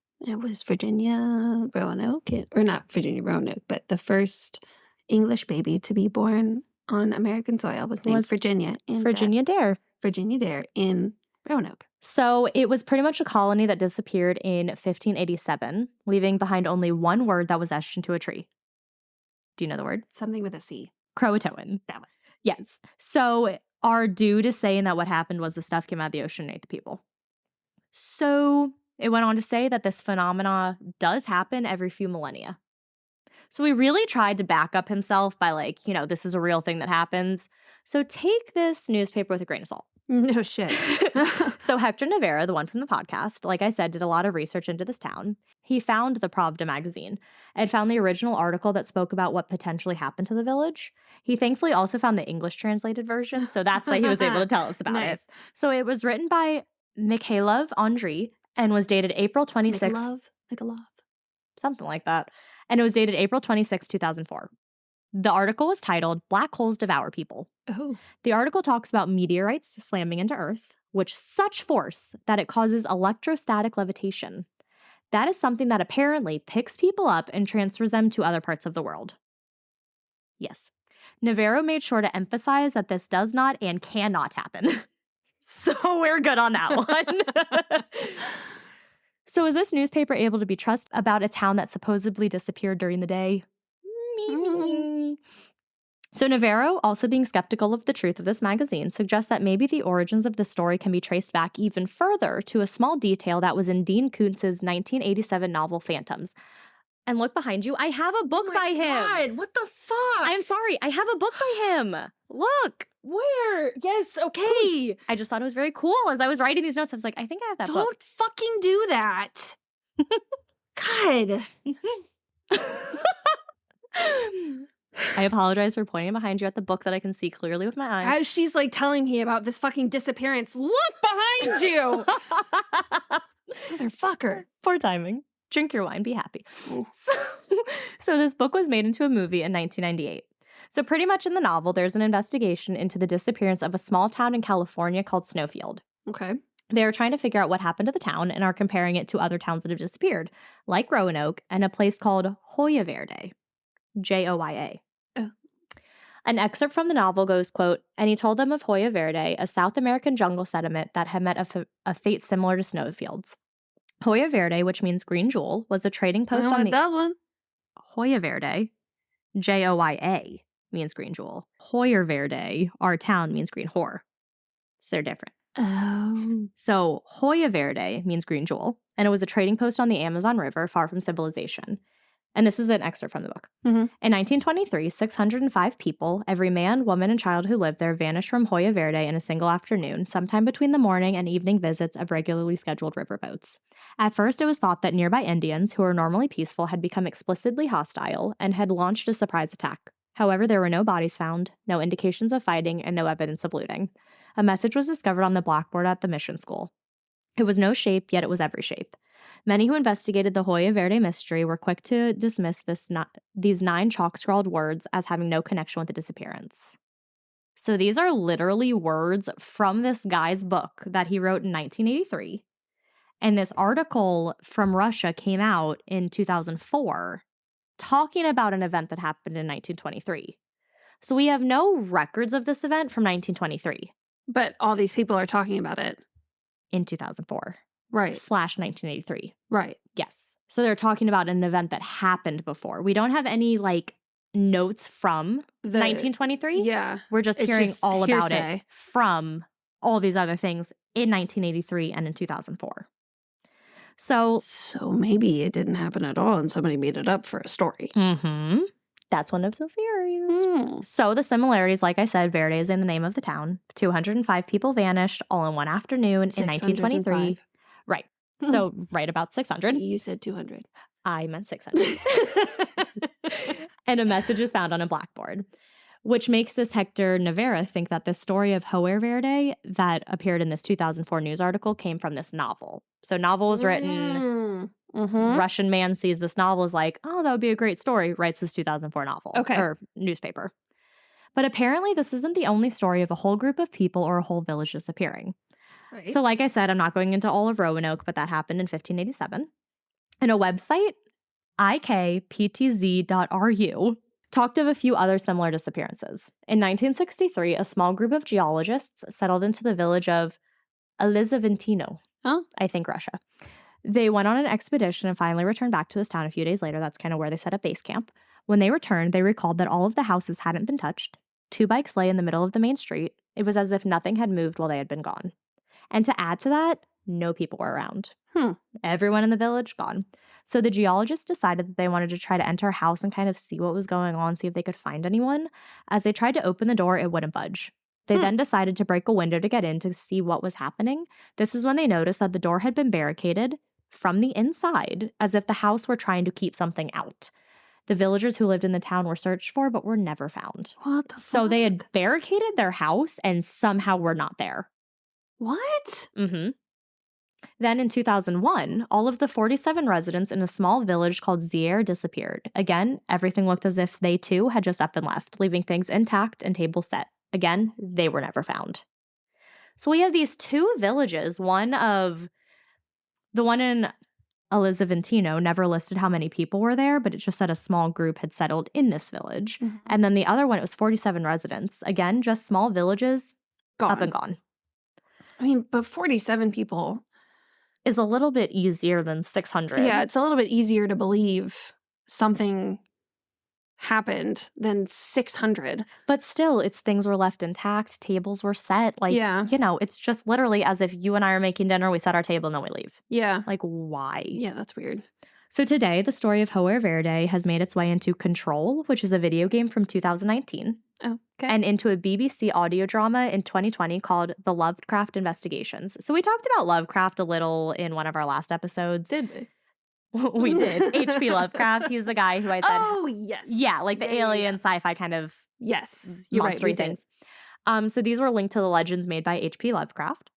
Virginia Roanoke, or not Virginia Roanoke, but the first English baby to be born on American soil was named Virginia. And Virginia Dare. Virginia Dare in Roanoke. So it was pretty much a colony that disappeared in 1587, leaving behind only one word that was etched into a tree. Do you know the word? Something with a C. Croatoan. That one. Yes. So our dude is saying that what happened was the stuff came out of the ocean and ate the people. So it went on to say that this phenomena does happen every few millennia. So he really tried to back up himself by like, you know, this is a real thing that happens. So take this newspaper with a grain of salt. No shit. So Hector Navarro, the one from the podcast, like I said, did a lot of research into this town. He found the Pravda magazine and found the original article that spoke about what potentially happened to the village. He thankfully also found the English translated version, so that's why he was able to tell us about it. So it was written by Mikhailov Andrei and was dated April 26th. Like a love. Something like that. And it was dated April 26, 2004. The article was titled Black Holes Devour People. Oh. The article talks about meteorites slamming into Earth with such force that it causes electrostatic levitation. That is something that apparently picks people up and transfers them to other parts of the world. Yes. Navarro made sure to emphasize that this does not and cannot happen. So we're good on that one. So is this newspaper able to be trusted about a town that supposedly disappeared during the day? So Navarro, also being skeptical of the truth of this magazine, suggests that maybe the origins of the story can be traced back even further to a small detail that was in Dean Koontz's 1987 novel Phantoms. And look behind you, I have a book by him. God, what the fuck? I'm sorry, I have a book by him. Look. Where? Yes, okay. I just thought it was very cool. As I was writing these notes, I was like, I think I have that book. Don't fucking do that. God. I apologize for pointing behind you at the book that I can see clearly with my eyes. As she's like telling me about this fucking disappearance, look behind you. Motherfucker. Poor timing. Drink your wine, be happy. So this book was made into a movie in 1998. So pretty much in the novel, there's an investigation into the disappearance of a small town in California called Snowfield. Okay. They are trying to figure out what happened to the town and are comparing it to other towns that have disappeared, like Roanoke and a place called Hoer Verde, Joya. Oh. An excerpt from the novel goes, quote, and he told them of Hoer Verde, a South American jungle settlement that had met a fate similar to Snowfields. Hoer Verde, which means green jewel, was a trading post on the... doesn't. Hoer Verde, Joya, means green jewel. Hoer Verde, our town, means green whore. So they're different. Oh. So Hoer Verde means green jewel, and it was a trading post on the Amazon River far from civilization. And this is an excerpt from the book. Mm-hmm. In 1923, 605 people, every man, woman, and child who lived there, vanished from Hoer Verde in a single afternoon, sometime between the morning and evening visits of regularly scheduled riverboats. At first, it was thought that nearby Indians, who were normally peaceful, had become explicitly hostile and had launched a surprise attack. However, there were no bodies found, no indications of fighting, and no evidence of looting. A message was discovered on the blackboard at the mission school. It was no shape, yet it was every shape. Many who investigated the Hoer Verde mystery were quick to dismiss these 9 chalk-scrawled words as having no connection with the disappearance. So these are literally words from this guy's book that he wrote in 1983. And this article from Russia came out in 2004 talking about an event that happened in 1923. So we have no records of this event from 1923. But all these people are talking about it. In 2004. Right. / 1983. Right. Yes. So they're talking about an event that happened before. We don't have any, like, notes from 1923. Yeah. We're just It's hearing just all about hearsay. it from all these other things in 1983 and in 2004. So maybe it didn't happen at all and somebody made it up for a story. That's one of the theories. So the similarities, like I said, Verde is in the name of the town. 205 people vanished all in one afternoon in 1923. Right. So right about 600. You said 200. I meant 600. And a message is found on a blackboard, which makes this Hector Navarro think that this story of Hoer Verde that appeared in this 2004 news article came from this novel. So novel was written, Russian man sees this novel, is like, oh, that would be a great story, writes this 2004 novel or newspaper. But apparently this isn't the only story of a whole group of people or a whole village disappearing. Right. So like I said, I'm not going into all of Roanoke, but that happened in 1587. And a website, ikptz.ru, talked of a few other similar disappearances. In 1963, a small group of geologists settled into the village of Elizaventino, I think Russia. They went on an expedition and finally returned back to this town a few days later. That's kind of where they set up base camp. When they returned, they recalled that all of the houses hadn't been touched. 2 bikes lay in the middle of the main street. It was as if nothing had moved while they had been gone. And to add to that, no people were around. Everyone in the village, gone. So the geologists decided that they wanted to try to enter a house and kind of see what was going on, see if they could find anyone. As they tried to open the door, it wouldn't budge. They then decided to break a window to get in to see what was happening. This is when they noticed that the door had been barricaded from the inside, as if the house were trying to keep something out. The villagers who lived in the town were searched for, but were never found. What the So fuck? they had barricaded their house and somehow were not there. What? Then in 2001, all of the 47 residents in a small village called Zier disappeared. Again, everything looked as if they too had just up and left, leaving things intact and tables set. Again, they were never found. So we have these two villages. The one in Elizaventino never listed how many people were there, but it just said a small group had settled in this village. Mm-hmm. And then the other one, it was 47 residents. Again, just small villages, up and gone. I mean, but 47 people is a little bit easier than 600. Yeah, it's a little bit easier to believe something happened than 600. But still, it's things were left intact, tables were set. Like, you know, it's just literally as if you and I are making dinner, we set our table and then we leave. Yeah. Like, why? Yeah, that's weird. So today, the story of Hoer Verde has made its way into Control, which is a video game from 2019. Oh, okay. And into a BBC audio drama in 2020 called The Lovecraft Investigations. So we talked about Lovecraft a little in one of our last episodes. Did we? We did. H.P. Lovecraft. He's the guy who I said. Oh, yes. Yeah, like the alien sci-fi kind of You're monster right, things. So these were linked to the legends made by H.P. Lovecraft.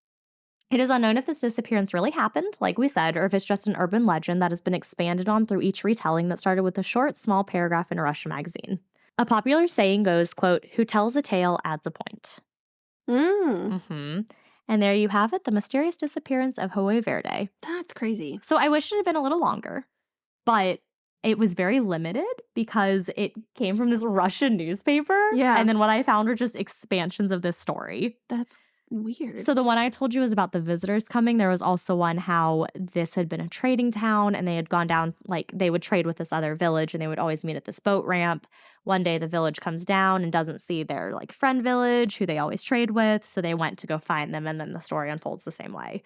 It is unknown if this disappearance really happened, like we said, or if it's just an urban legend that has been expanded on through each retelling that started with a short, small paragraph in a Russian magazine. A popular saying goes, quote, "Who tells a tale adds a point." Mm-hmm. And there you have it, the mysterious disappearance of Hoer Verde. That's crazy. So I wish it had been a little longer, but it was very limited because it came from this Russian newspaper. Yeah. And then what I found were just expansions of this story. That's weird. So the one I told you was about the visitors coming. There was also one how this had been a trading town and they had gone down, like they would trade with this other village and they would always meet at this boat ramp. One day the village comes down and doesn't see their like friend village who they always trade with. So they went to go find them and then the story unfolds the same way.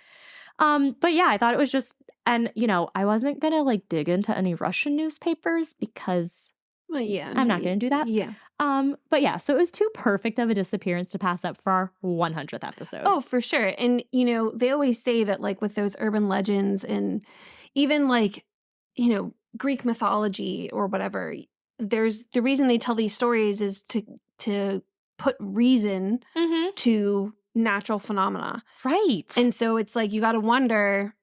But yeah, I thought it was just, and you know, I wasn't going to like dig into any Russian newspapers because I'm not going to do that. Yeah. But yeah, so it was too perfect of a disappearance to pass up for our 100th episode. Oh, for sure. And, you know, they always say that like with those urban legends and even like, you know, Greek mythology or whatever, there's the reason they tell these stories is to put reason to natural phenomena. Right. And so it's like, you got to wonder,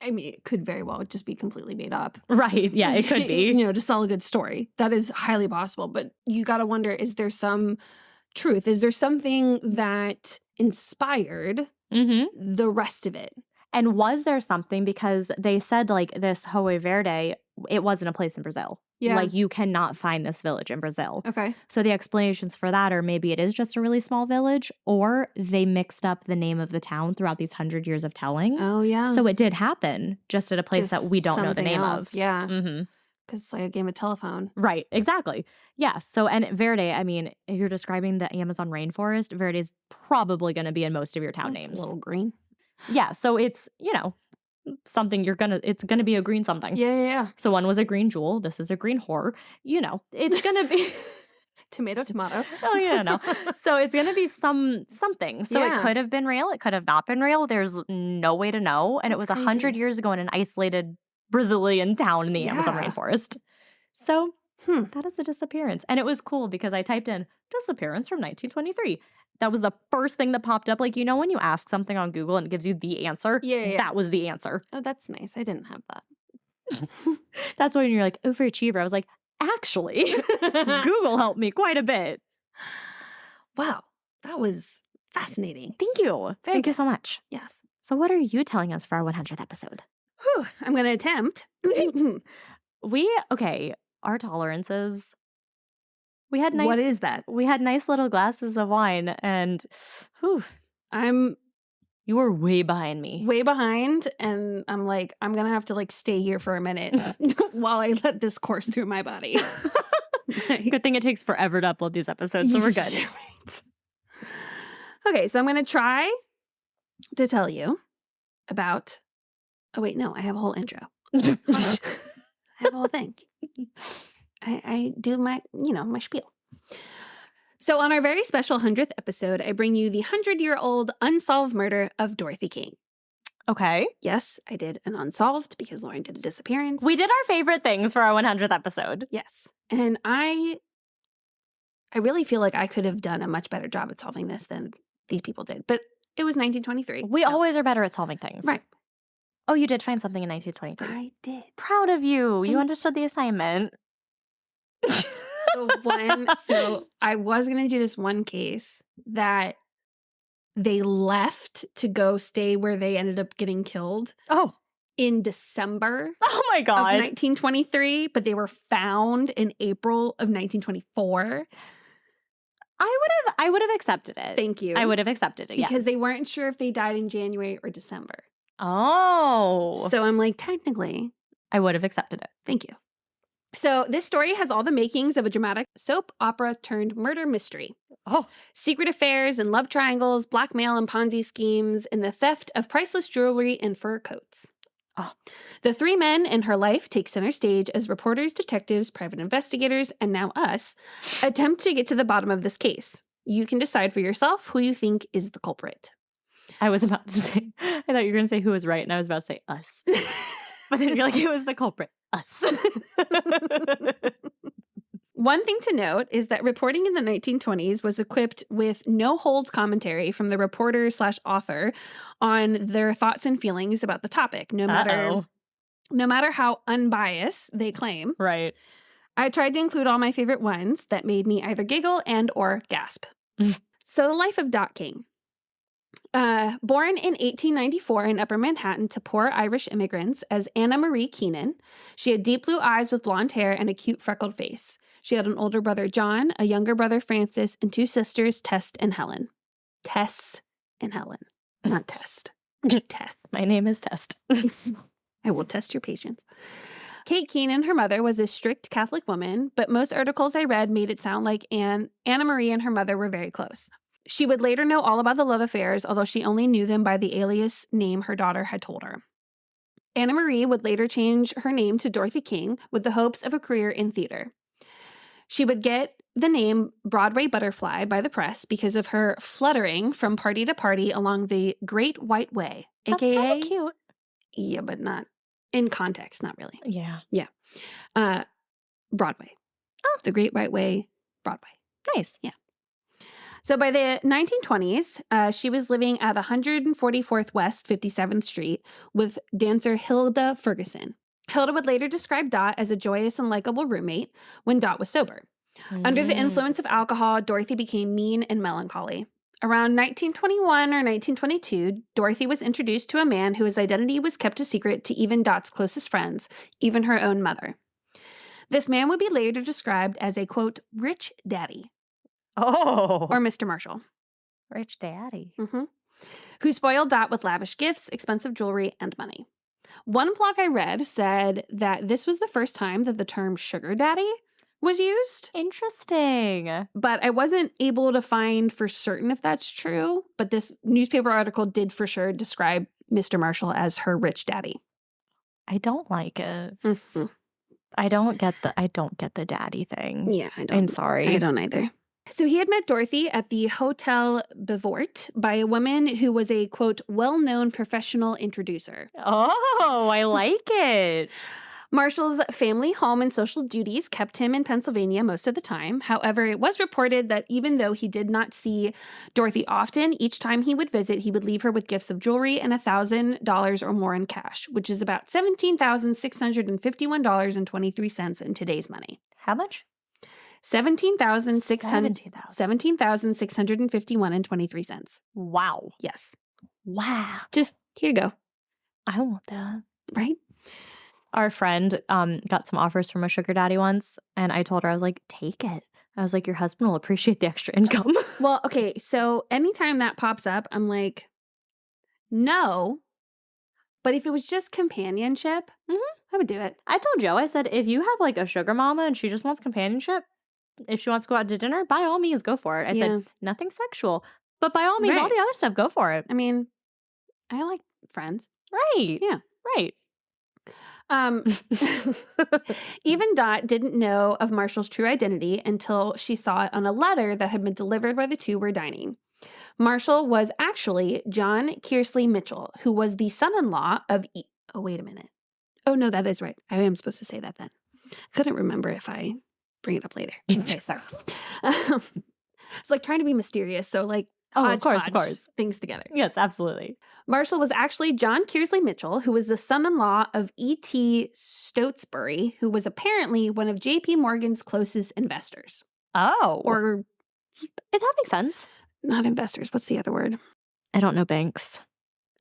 I mean, it could very well just be completely made up. Right. Yeah, it could be. You know, to sell a good story. That is highly possible. But you got to wonder, is there some truth? Is there something that inspired the rest of it? And was there something, because they said like this Hoer Verde, it wasn't a place in Brazil. Yeah. Like you cannot find this village in Brazil. Okay. So the explanations for that are maybe it is just a really small village, or they mixed up the name of the town throughout these 100 years of telling. Oh, yeah. So it did happen just at a place that we don't know the name of. Yeah. Because it's like a game of telephone. Right. Exactly. Yeah. So, and Verde, I mean, if you're describing the Amazon rainforest, Verde is probably going to be in most of your town names. A little green. Yeah. So it's, you know, something it's going to be a green something. Yeah. So one was a green jewel. This is a green whore. You know, it's going to be tomato. Oh, yeah, no. So it's going to be something. So it could have been real. It could have not been real. There's no way to know. And it was 100 years ago in an isolated Brazilian town in the Amazon rainforest. So that is a disappearance. And it was cool because I typed in disappearance from 1923. That was the first thing that popped up. Like, you know, when you ask something on Google and it gives you the answer? Yeah. That was the answer. Oh, that's nice. I didn't have that. That's when you're like, overachiever. I was like, actually, Google helped me quite a bit. Wow. That was fascinating. Thank you. Thank you so much. Yes. So what are you telling us for our 100th episode? Whew, I'm going to attempt. Our tolerances. We had nice. What is that? We had nice little glasses of wine, and you were way behind me. Way behind, and I'm like, I'm gonna have to like stay here for a minute while I let this course through my body. Good thing it takes forever to upload these episodes, so we're good. Right. Okay, so I'm gonna try to tell you about. Oh wait, no, I have a whole intro. I have a whole thing. I do my spiel. So on our very special 100th episode, I bring you the 100-year-old unsolved murder of Dorothy King. Okay. Yes, I did an unsolved because Lauren did a disappearance. We did our favorite things for our 100th episode. Yes. And I really feel like I could have done a much better job at solving this than these people did. But It was 1923. We so- always are better at solving things. Right. Oh, you did find something in 1923. I did. Proud of you. You Thank- understood the assignment. So I was going to do this one case that they left to go stay where they ended up getting killed Oh. in December Oh my of God. 1923, but they were found in April of 1924. I would have accepted it. Thank you. I would have accepted it. Because Yes. they weren't sure if they died in January or December. Oh. So I'm like, technically, I would have accepted it. thank you. So this story has all the makings of a dramatic soap opera turned murder mystery. Oh. Secret affairs and love triangles, blackmail and Ponzi schemes, and the theft of priceless jewelry and fur coats. Oh. The three men in her life take center stage as reporters, detectives, private investigators, and now us attempt to get to the bottom of this case. You can decide for yourself who you think is the culprit. I was about to say, I thought you were going to say who was right, and I was about to say us. But then you're like, it was the culprit. Us. One thing to note is that reporting in the 1920s was equipped with no holds commentary from the reporter/author on their thoughts and feelings about the topic, no matter how unbiased they claim. Right. I tried to include all my favorite ones that made me either giggle and or gasp. So the life of Dot King. Born in 1894 in Upper Manhattan to poor Irish immigrants as Anna Marie Keenan, she had deep blue eyes with blonde hair and a cute freckled face. She had an older brother, John, a younger brother, Francis, and two sisters, Tess and Helen. Tess and Helen, not Test. Tess. My name is Test. I will test your patience. Kate Keenan, her mother, was a strict Catholic woman, but most articles I read made it sound like Anna Marie and her mother were very close. She would later know all about the love affairs, although she only knew them by the alias name her daughter had told her. Anna Marie would later change her name to Dorothy King with the hopes of a career in theater. She would get the name Broadway Butterfly by the press because of her fluttering from party to party along the Great White Way, That's aka kind of cute. yeah, but not in context, not really. Yeah. Broadway. Oh. The Great White Way, Broadway. Nice. So by the 1920s, she was living at 144th West 57th Street with dancer Hilda Ferguson. Hilda would later describe Dot as a joyous and likable roommate when Dot was sober. Under the influence of alcohol, Dorothy became mean and melancholy. Around 1921 or 1922, Dorothy was introduced to a man whose identity was kept a secret to even Dot's closest friends, even her own mother. This man would be later described as a, quote, rich daddy. Oh. Or Mr. Marshall. Rich Daddy. Who spoiled Dot with lavish gifts, expensive jewelry, and money. One blog I read said that this was the first time that the term sugar daddy was used, Interesting. but I wasn't able to find for certain if that's true. But this newspaper article did for sure describe Mr. Marshall as her rich daddy. I don't like it. I don't get the daddy thing. Yeah, I'm sorry. I don't either. So he had met Dorothy at the Hotel Bevort by a woman who was a, quote, well-known professional introducer. Oh, I like it. Marshall's family home and social duties kept him in Pennsylvania most of the time. However, it was reported that even though he did not see Dorothy often, each time he would visit, he would leave her with gifts of jewelry and $1,000 or more in cash, which is about $17,651.23 in today's money. How much? $17,651.23. Wow. Yes. Wow. Just here you go. I want that. Right? Our friend got some offers from a sugar daddy once, and I told her, I was like, take it. I was like, your husband will appreciate the extra income. Well, okay, so anytime that pops up, I'm like, no. But if it was just companionship, I would do it. I told Joe, I said, if you have like a sugar mama and she just wants companionship, if she wants to go out to dinner, by all means, go for it. I said, nothing sexual, but by all means, all Right. the other stuff, go for it. I mean, I like friends. Right. Yeah. Right. Even Dot didn't know of Marshall's true identity until she saw it on a letter that had been delivered while the two were dining. Marshall was actually John Kearsley Mitchell, who was the son-in-law of oh, wait a minute. Oh, no, that is right. I am supposed to say that then. I couldn't remember if I bring it up later. Okay, sorry. It's like trying to be mysterious. So like Oh, of course, hodgepodge things together. Yes, absolutely. Marshall was actually John Kearsley Mitchell, who was the son-in-law of E.T. Stotesbury, who was apparently one of J.P. Morgan's closest investors. Oh. Or that makes sense. Not investors. What's the other word? I don't know banks.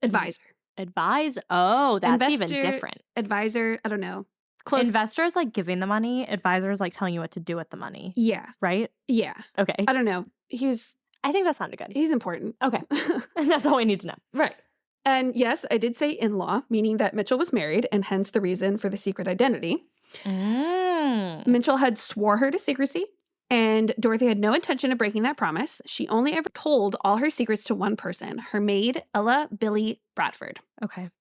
Advisor. Advise. Oh, that's Investor, even different. Advisor. I don't know. Close. Investor is like giving the money. Advisor is like telling you what to do with the money. Yeah. Right? Yeah. Okay. I don't know. I think that sounded good. He's important. Okay. That's all we need to know. Right. And yes, I did say in-law, meaning that Mitchell was married, and hence the reason for the secret identity. Mitchell had swore her to secrecy, and Dorothy had no intention of breaking that promise. She only ever told all her secrets to one person, her maid, Ella Billy Bradford. Okay.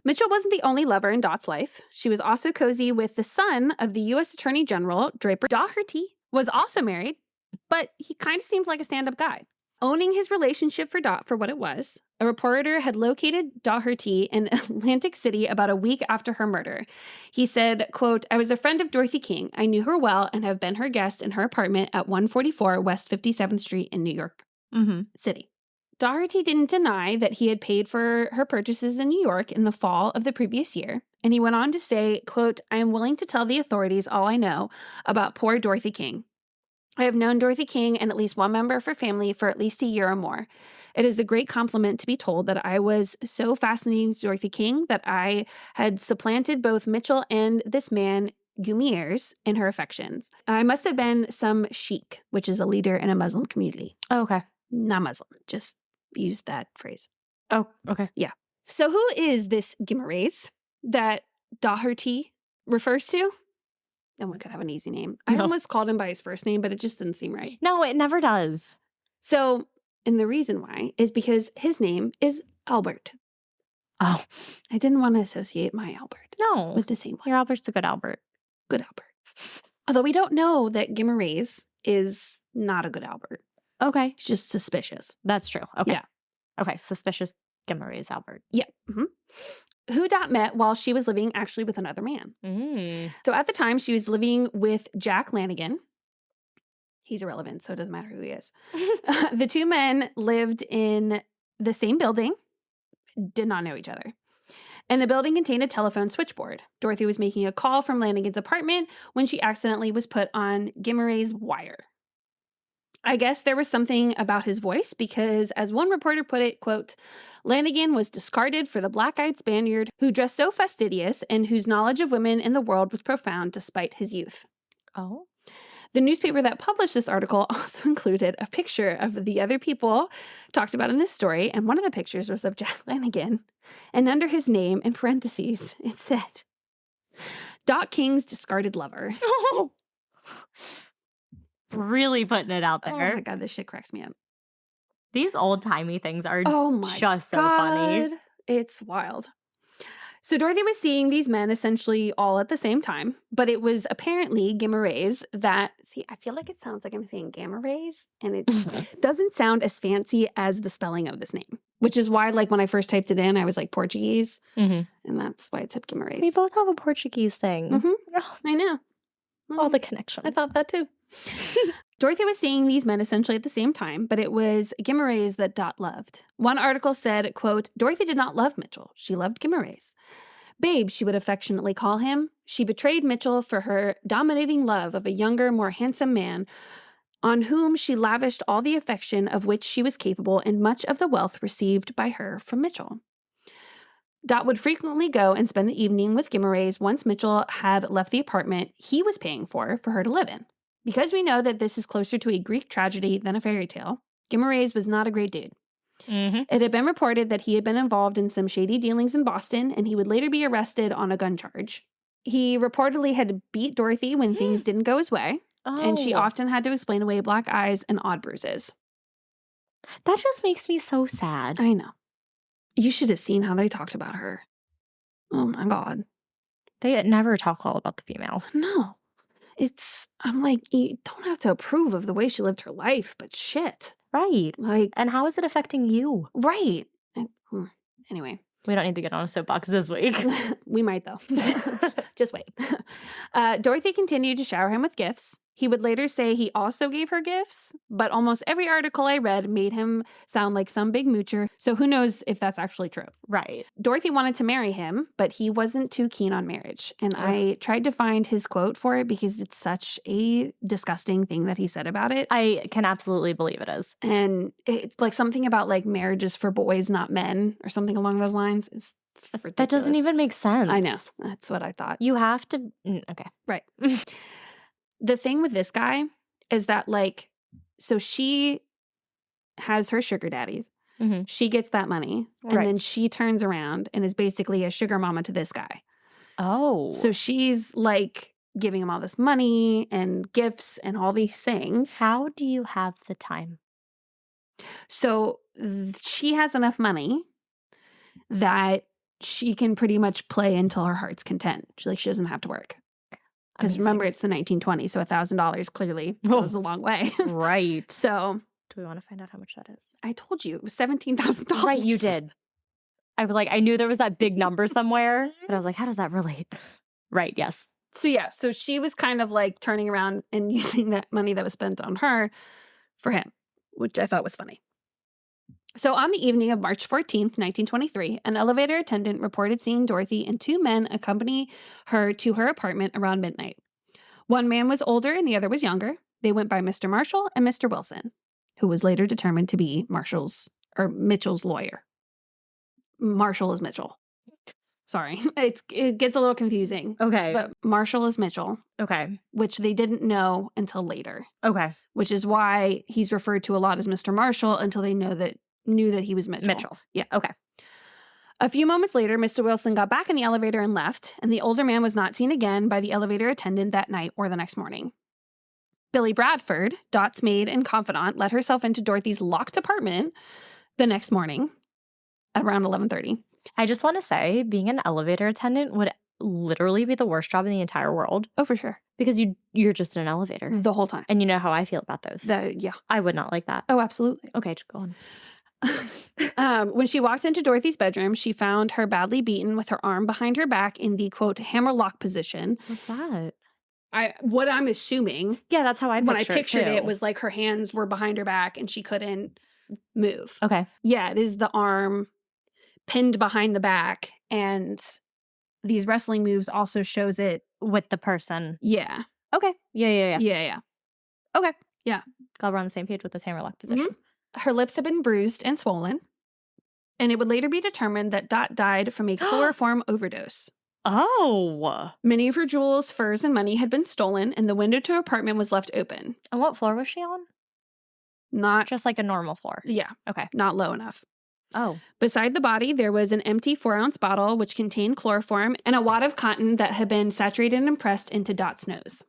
Mitchell wasn't the only lover in Dot's life. She was also cozy with the son of the U.S. Attorney General, Draper Doherty, was also married, but he kind of seemed like a stand-up guy. Owning his relationship for Dot for what it was, a reporter had located Doherty in Atlantic City about a week after her murder. He said, quote, "I was a friend of Dorothy King. I knew her well and have been her guest in her apartment at 144 West 57th Street in New York City." Doherty didn't deny that he had paid for her purchases in New York in the fall of the previous year. And he went on to say, quote, "I am willing to tell the authorities all I know about poor Dorothy King. I have known Dorothy King and at least one member of her family for at least a year or more. It is a great compliment to be told that I was so fascinating to Dorothy King that I had supplanted both Mitchell and this man, Gumiers, in her affections. I must have been some sheik, which is a leader in a Muslim community." Oh, okay. Not Muslim, just use that phrase. Oh, okay. Yeah. So who is this Guimarães that Doherty refers to? No one could have an easy name. I almost called him by his first name, but it just didn't seem right. No, it never does. So, and the reason why is because his name is Albert. Oh. I didn't want to associate my Albert with the same one. Your Albert's a good Albert. Good Albert. Although we don't know that Guimarães is not a good Albert. Okay. It's just suspicious. That's true. Okay. Yeah. Okay. Suspicious Guimarães Albert. Yeah. Who Dot met while she was living actually with another man. So at the time, she was living with Jack Lanigan. He's irrelevant, so it doesn't matter who he is. The two men lived in the same building, did not know each other. And the building contained a telephone switchboard. Dorothy was making a call from Lanigan's apartment when she accidentally was put on Guimarães' wire. I guess there was something about his voice because, as one reporter put it, quote, "Lanigan was discarded for the black-eyed Spaniard who dressed so fastidious and whose knowledge of women in the world was profound despite his youth." Oh. The newspaper that published this article also included a picture of the other people talked about in this story, and one of the pictures was of Jack Lanigan. And under his name, in parentheses, it said, "Dot King's discarded lover." Really putting it out there. Oh my God, this shit cracks me up. These old-timey things are just so God. funny. It's wild. So Dorothy was seeing these men essentially all at the same time, but it was apparently Guimarães that, see, I feel like it sounds like I'm saying gamma rays, and it doesn't sound as fancy as the spelling of this name, which is why, like, when I first typed it in, I was like Portuguese, and that's why it said Guimarães. We both have a Portuguese thing. Oh, I know. All the connection. I thought that too. Dorothy was seeing these men essentially at the same time, but it was Guimarães that Dot loved. One article said, quote, "Dorothy did not love Mitchell. She loved Guimarães. Babe, she would affectionately call him. She betrayed Mitchell for her dominating love of a younger, more handsome man on whom she lavished all the affection of which she was capable and much of the wealth received by her from Mitchell." Dot would frequently go and spend the evening with Guimarães once Mitchell had left the apartment he was paying for her to live in. Because we know that this is closer to a Greek tragedy than a fairy tale, Guimarães was not a great dude. It had been reported that he had been involved in some shady dealings in Boston, and he would later be arrested on a gun charge. He reportedly had beat Dorothy when things didn't go his way, and she often had to explain away black eyes and odd bruises. That just makes me so sad. I know. You should have seen how they talked about her. Oh my God. They never talk well about the female. No. I'm like, you don't have to approve of the way she lived her life, but shit. Right. Like, and how is it affecting you? Right. Anyway. We don't need to get on a soapbox this week. We might, though. Just wait. Dorothy continued to shower him with gifts. He would later say he also gave her gifts, but almost every article I read made him sound like some big moocher, so who knows if that's actually true. Right. Dorothy wanted to marry him, but he wasn't too keen on marriage. And I tried to find his quote for it because it's such a disgusting thing that he said about it. I can absolutely believe it is. And it's like something about like marriage is for boys, not men, or something along those lines. It's ridiculous. That doesn't even make sense. I know. That's what I thought. You have to... Okay. Right. The thing with this guy is that, like, so she has her sugar daddies. Mm-hmm. She gets that money. And then she turns around and is basically a sugar mama to this guy. Oh. So she's, like, giving him all this money and gifts and all these things. How do you have the time? So she has enough money that she can pretty much play until her heart's content. She doesn't have to work. Because remember, it's the 1920s, so $1,000 clearly goes a long way. Right. So, do we want to find out how much that is? I told you, it was $17,000. Right, you did. I knew there was that big number somewhere, but I was like, how does that relate? Right, yes. So yeah, so she was kind of like turning around and using that money that was spent on her for him, which I thought was funny. So on the evening of March 14th, 1923, an elevator attendant reported seeing Dorothy and two men accompany her to her apartment around midnight. One man was older and the other was younger. They went by Mr. Marshall and Mr. Wilson, who was later determined to be Mitchell's lawyer. Marshall is Mitchell. Sorry, it gets a little confusing. Okay. But Marshall is Mitchell. Okay. Which they didn't know until later. Okay. Which is why he's referred to a lot as Mr. Marshall until they knew that he was Mitchell. Yeah. Okay. A few moments later, Mr. Wilson got back in the elevator and left, and the older man was not seen again by the elevator attendant that night or the next morning. Billy Bradford, Dot's maid and confidant, let herself into Dorothy's locked apartment the next morning at around 11:30. I just want to say, being an elevator attendant would literally be the worst job in the entire world. Oh, for sure. Because you're just in an elevator. The whole time. And you know how I feel about those. Yeah. I would not like that. Oh, absolutely. Okay, just go on. When she walked into Dorothy's bedroom, she found her badly beaten with her arm behind her back in the, quote, hammerlock position. What's that? What I'm assuming. Yeah, that's how I pictured it was like her hands were behind her back and she couldn't move. Okay. Yeah, it is the arm pinned behind the back, and these wrestling moves also shows it with the person. Yeah. Okay. Yeah. Okay. Yeah. Glad we're on the same page with this hammerlock position. Mm-hmm. Her lips had been bruised and swollen, and it would later be determined that Dot died from a chloroform overdose. Oh. Many of her jewels, furs, and money had been stolen, and the window to her apartment was left open. And what floor was she on? Not just like a normal floor. Yeah. Okay. Not low enough. Oh. Beside the body, there was an empty 4-ounce bottle which contained chloroform and a wad of cotton that had been saturated and pressed into Dot's nose.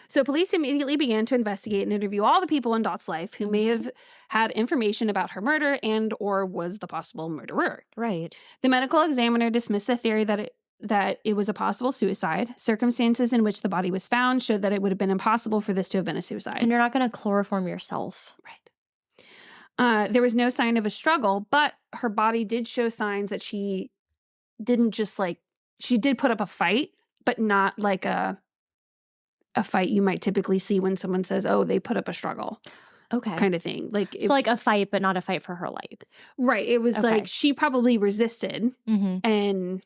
So police immediately began to investigate and interview all the people in Dot's life who may have had information about her murder and or was the possible murderer. Right. The medical examiner dismissed the theory that it was a possible suicide. Circumstances in which the body was found showed that it would have been impossible for this to have been a suicide. And you're not going to chloroform yourself. Right. There was no sign of a struggle, but her body did show signs that she didn't just she did put up a fight, but not like a fight you might typically see when someone says, oh, they put up a struggle. Okay. Kind of thing. Like a fight, but not a fight for her life. Right. It was like she probably resisted, and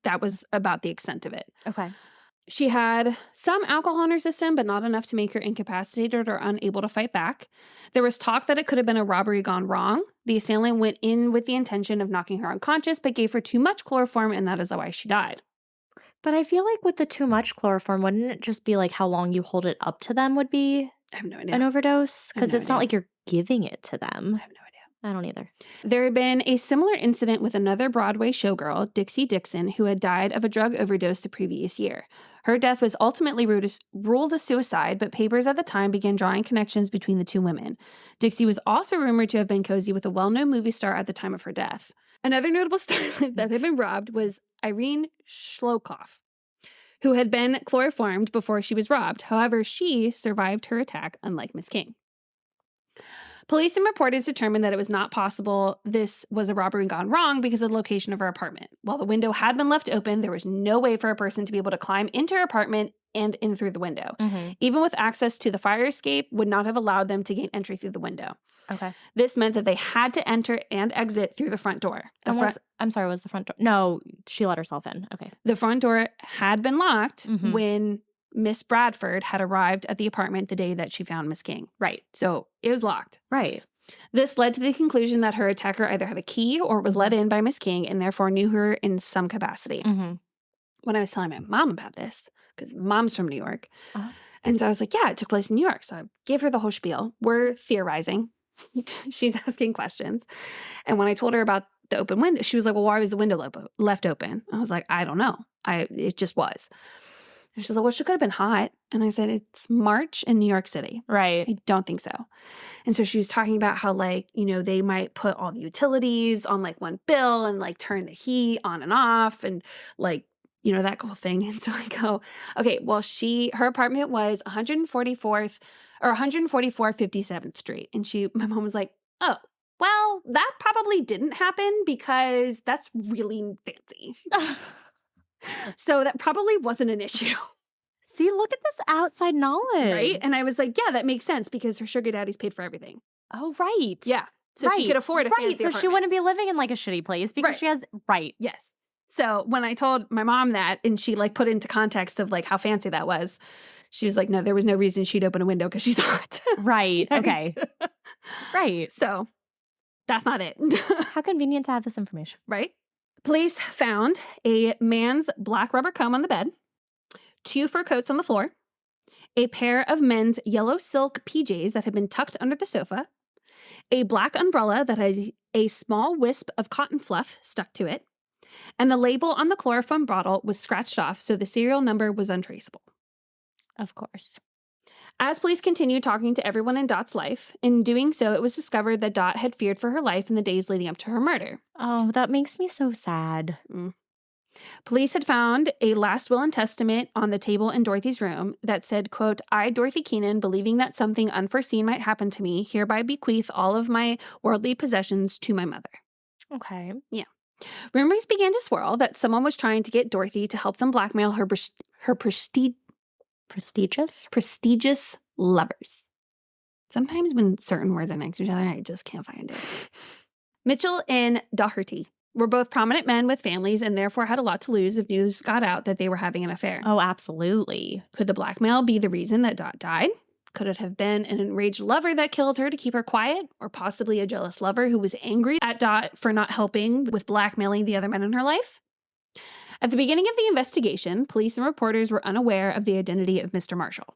that was about the extent of it. Okay. She had some alcohol in her system, but not enough to make her incapacitated or unable to fight back. There was talk that it could have been a robbery gone wrong. The assailant went in with the intention of knocking her unconscious, but gave her too much chloroform, and that is why she died. But I feel like with the too much chloroform, wouldn't it just be like how long you hold it up to them would be I have no idea. An overdose? Because it's not idea. like you're giving it to them. I have no idea. I don't either. There had been a similar incident with another Broadway showgirl, Dixie Dixon, who had died of a drug overdose the previous year. Her death was ultimately ruled a suicide, but papers at the time began drawing connections between the two women. Dixie was also rumored to have been cozy with a well-known movie star at the time of her death. Another notable starlet that had been robbed was Irene Shlokoff, who had been chloroformed before she was robbed. However, she survived her attack, unlike Miss King. Police and reporters determined that it was not possible this was a robbery gone wrong because of the location of her apartment. While the window had been left open, there was no way for a person to be able to climb into her apartment and in through the window. Mhm. Even with access to the fire escape, would not have allowed them to gain entry through the window. Okay. This meant that they had to enter and exit through the front door. I'm sorry, was the front door? No, she let herself in. Okay. The front door had been locked Mhm. when Miss Bradford had arrived at the apartment the day that she found Miss King. Right. So it was locked. Right. This led to the conclusion that her attacker either had a key or was let in by Miss King and therefore knew her in some capacity. Mhm. When I was telling my mom about this, because mom's from New York, Uh-huh. and so I was like, yeah, it took place in New York. So I gave her the whole spiel. We're theorizing. She's asking questions. And when I told her about the open window, she was like, well, why was the window left open? I was like, I don't know. It just was. And she's like, well, she could have been hot. And I said, it's March in New York City. Right. I don't think so. And so she was talking about how, like, you know, they might put all the utilities on like one bill and like turn the heat on and off and like, you know, that whole thing. And so I go, okay, well, her apartment was 144th or 57th Street. And my mom was like, oh, well, that probably didn't happen because that's really fancy. So that probably wasn't an issue. See, look at this outside knowledge. Right? And I was like, yeah, that makes sense because her sugar daddy's paid for everything. Oh, right. Yeah. So she could afford a fancy Right. So apartment. she wouldn't be living in like a shitty place because she has, right. Yes. So when I told my mom that and she like put into context of like how fancy that was, she was like, no, there was no reason she'd open a window because she's hot. Right. Okay. Right. So that's not it. How convenient to have this information. Right? Police found a man's black rubber comb on the bed, 2 fur coats on the floor, a pair of men's yellow silk PJs that had been tucked under the sofa, a black umbrella that had a small wisp of cotton fluff stuck to it, and the label on the chloroform bottle was scratched off, so the serial number was untraceable. Of course. As police continued talking to everyone in Dot's life, in doing so, it was discovered that Dot had feared for her life in the days leading up to her murder. Oh, that makes me so sad. Police had found a last will and testament on the table in Dorothy's room that said, quote, I, Dorothy Keenan, believing that something unforeseen might happen to me, hereby bequeath all of my worldly possessions to my mother. Okay. Yeah. Rumors began to swirl that someone was trying to get Dorothy to help them blackmail her prestigious lovers. Sometimes when certain words are next to each other, I just can't find it. Mitchell and Doherty were both prominent men with families and therefore had a lot to lose if news got out that they were having an affair. Oh, absolutely. Could the blackmail be the reason that Dot died? Could it have been an enraged lover that killed her to keep her quiet? Or possibly a jealous lover who was angry at Dot for not helping with blackmailing the other men in her life? At the beginning of the investigation, police and reporters were unaware of the identity of Mr. Marshall,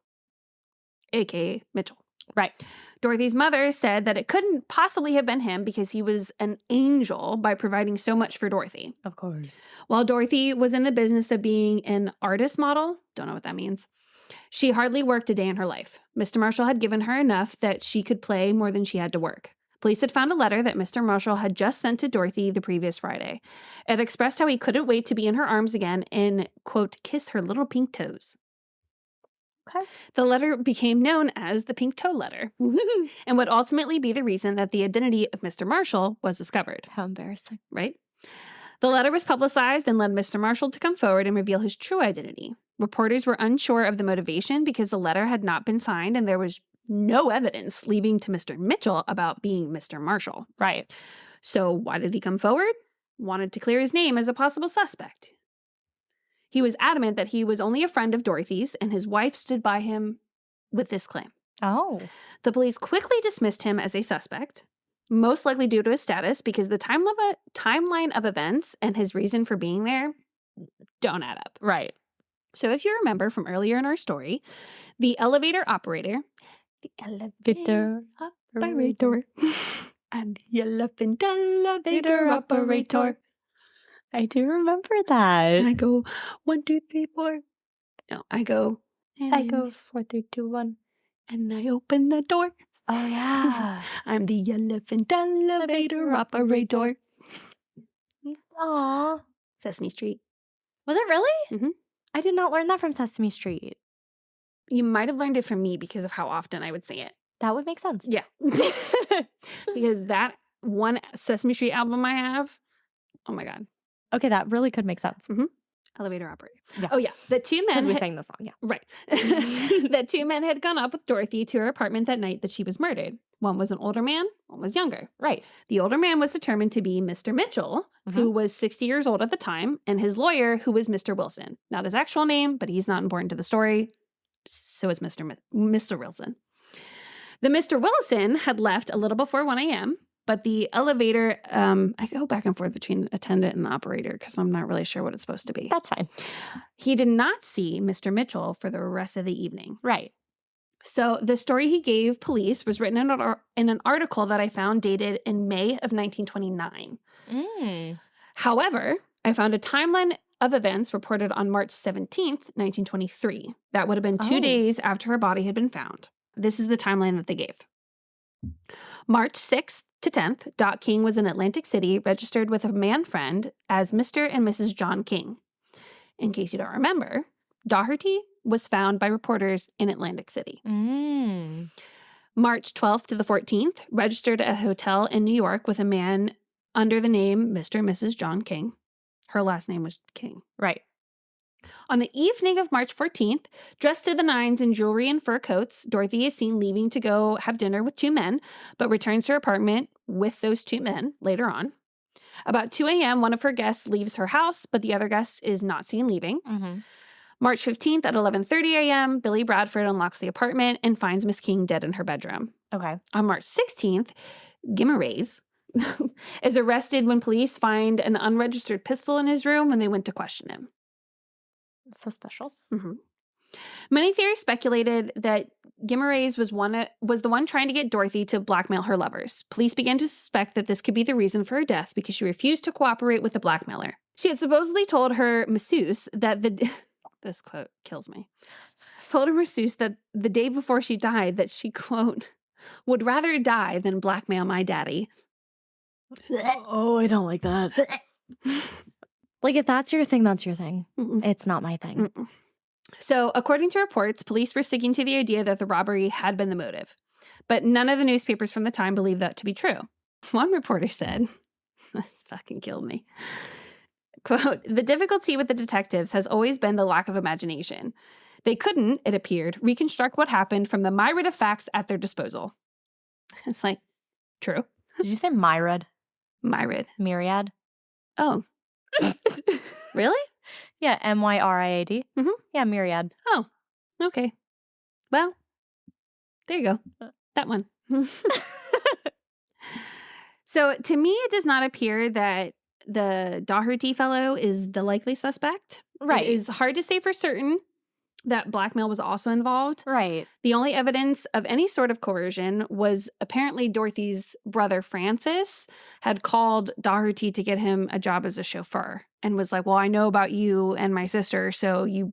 a.k.a. Mitchell. Right. Dorothy's mother said that it couldn't possibly have been him because he was an angel by providing so much for Dorothy. Of course. While Dorothy was in the business of being an artist model, don't know what that means, she hardly worked a day in her life. Mr. Marshall had given her enough that she could play more than she had to work. Police had found a letter that Mr. Marshall had just sent to Dorothy the previous Friday. It expressed how he couldn't wait to be in her arms again and, quote, kiss her little pink toes. Okay. The letter became known as the Pink Toe Letter and would ultimately be the reason that the identity of Mr. Marshall was discovered. How embarrassing. Right? The letter was publicized and led Mr. Marshall to come forward and reveal his true identity. Reporters were unsure of the motivation because the letter had not been signed and there was no evidence leading to Mr. Mitchell about being Mr. Marshall. Right. So why did he come forward? Wanted to clear his name as a possible suspect. He was adamant that he was only a friend of Dorothy's, and his wife stood by him with this claim. Oh. The police quickly dismissed him as a suspect, most likely due to his status, because the timeline of events and his reason for being there don't add up. Right. So if you remember from earlier in our story, the elevator operator, I'm the elephant elevator operator. I do remember that. And I go 1, 2, 3, 4. No, I go 4, 3, 2, 1. And I open the door. Oh yeah. I'm the elephant elevator operator. Aw. Sesame Street. Was it really? Mm-hmm. I did not learn that from Sesame Street. You might have learned it from me because of how often I would say it. That would make sense. Yeah. Because that one Sesame Street album I have, oh my God. Okay, that really could make sense. Mm-hmm. Elevator operator. Yeah. Oh, yeah. The two men Because we sang the song, yeah. Right. The two men had gone up with Dorothy to her apartment that night that she was murdered. One was an older man, one was younger. Right. The older man was determined to be Mr. Mitchell, who was 60 years old at the time, and his lawyer, who was Mr. Wilson. Not his actual name, but he's not important to the story. So is Mr. Wilson. The Mr. Wilson had left a little before 1 a.m., but the elevator, I go back and forth between attendant and operator because I'm not really sure what it's supposed to be. That's fine. He did not see Mr. Mitchell for the rest of the evening. Right. So the story he gave police was written in an article that I found dated in May of 1929. However, I found a timeline of events reported on March 17th, 1923. That would have been 2 days after her body had been found. This is the timeline that they gave. March 6th to 10th, Dot King was in Atlantic City, registered with a man friend as Mr. and Mrs. John King. In case you don't remember, Doherty was found by reporters in Atlantic City. March 12th to the 14th, registered at a hotel in New York with a man under the name Mr. and Mrs. John King. Her last name was King. Right. On the evening of March 14th, dressed to the nines in jewelry and fur coats, Dorothy is seen leaving to go have dinner with two men, but returns to her apartment with those two men later on. About 2 a.m., one of her guests leaves her house, but the other guest is not seen leaving. March 15th at 11:30 a.m., Billy Bradford unlocks the apartment and finds Miss King dead in her bedroom. Okay. On March 16th, Gimmerays is arrested when police find an unregistered pistol in his room when they went to question him. Suspicious. Many theories speculated that Gimmerays was the one trying to get Dorothy to blackmail her lovers. Police began to suspect that this could be the reason for her death because she refused to cooperate with the blackmailer. She had supposedly told her masseuse that this quote kills me. Told her masseuse that the day before she died that she, quote, would rather die than blackmail my daddy. Oh, I don't like that. Like, if that's your thing, that's your thing. It's not my thing. So, according to reports, police were sticking to the idea that the robbery had been the motive. But none of the newspapers from the time believed that to be true. One reporter said, this fucking killed me, quote, the difficulty with the detectives has always been the lack of imagination. They couldn't, it appeared, reconstruct what happened from the myriad of facts at their disposal. It's like, true. Did you say myriad? Myriad. Myriad? Oh. Really? Yeah, MYRIAD. Yeah, myriad. Oh, okay. Well, there you go. That one. So, to me, it does not appear that the Doherty fellow is the likely suspect. Right. It is hard to say for certain that blackmail was also involved. Right. The only evidence of any sort of coercion was apparently Dorothy's brother, Francis, had called Doherty to get him a job as a chauffeur and was like, well, I know about you and my sister, so you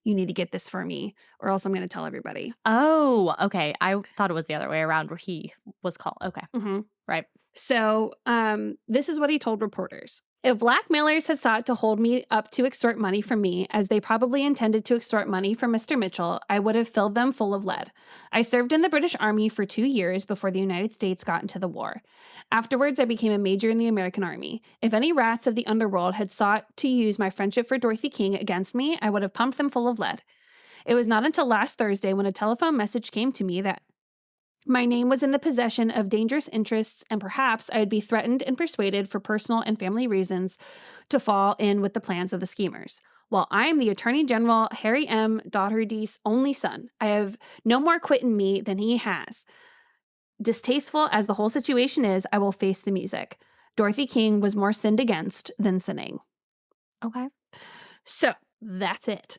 need to get this for me or else I'm going to tell everybody. Oh, okay. I thought it was the other way around where he was called. Okay. Right. So this is what he told reporters. If blackmailers had sought to hold me up to extort money from me, as they probably intended to extort money from Mr. Mitchell, I would have filled them full of lead. I served in the British Army for 2 years before the United States got into the war. Afterwards, I became a major in the American Army. If any rats of the underworld had sought to use my friendship for Dorothy King against me, I would have pumped them full of lead. It was not until last Thursday when a telephone message came to me that my name was in the possession of dangerous interests, and perhaps I would be threatened and persuaded for personal and family reasons to fall in with the plans of the schemers. While I am the Attorney General Harry M. Doherty's only son, I have no more quit in me than he has. Distasteful as the whole situation is, I will face the music. Dorothy King was more sinned against than sinning. Okay. So, that's it.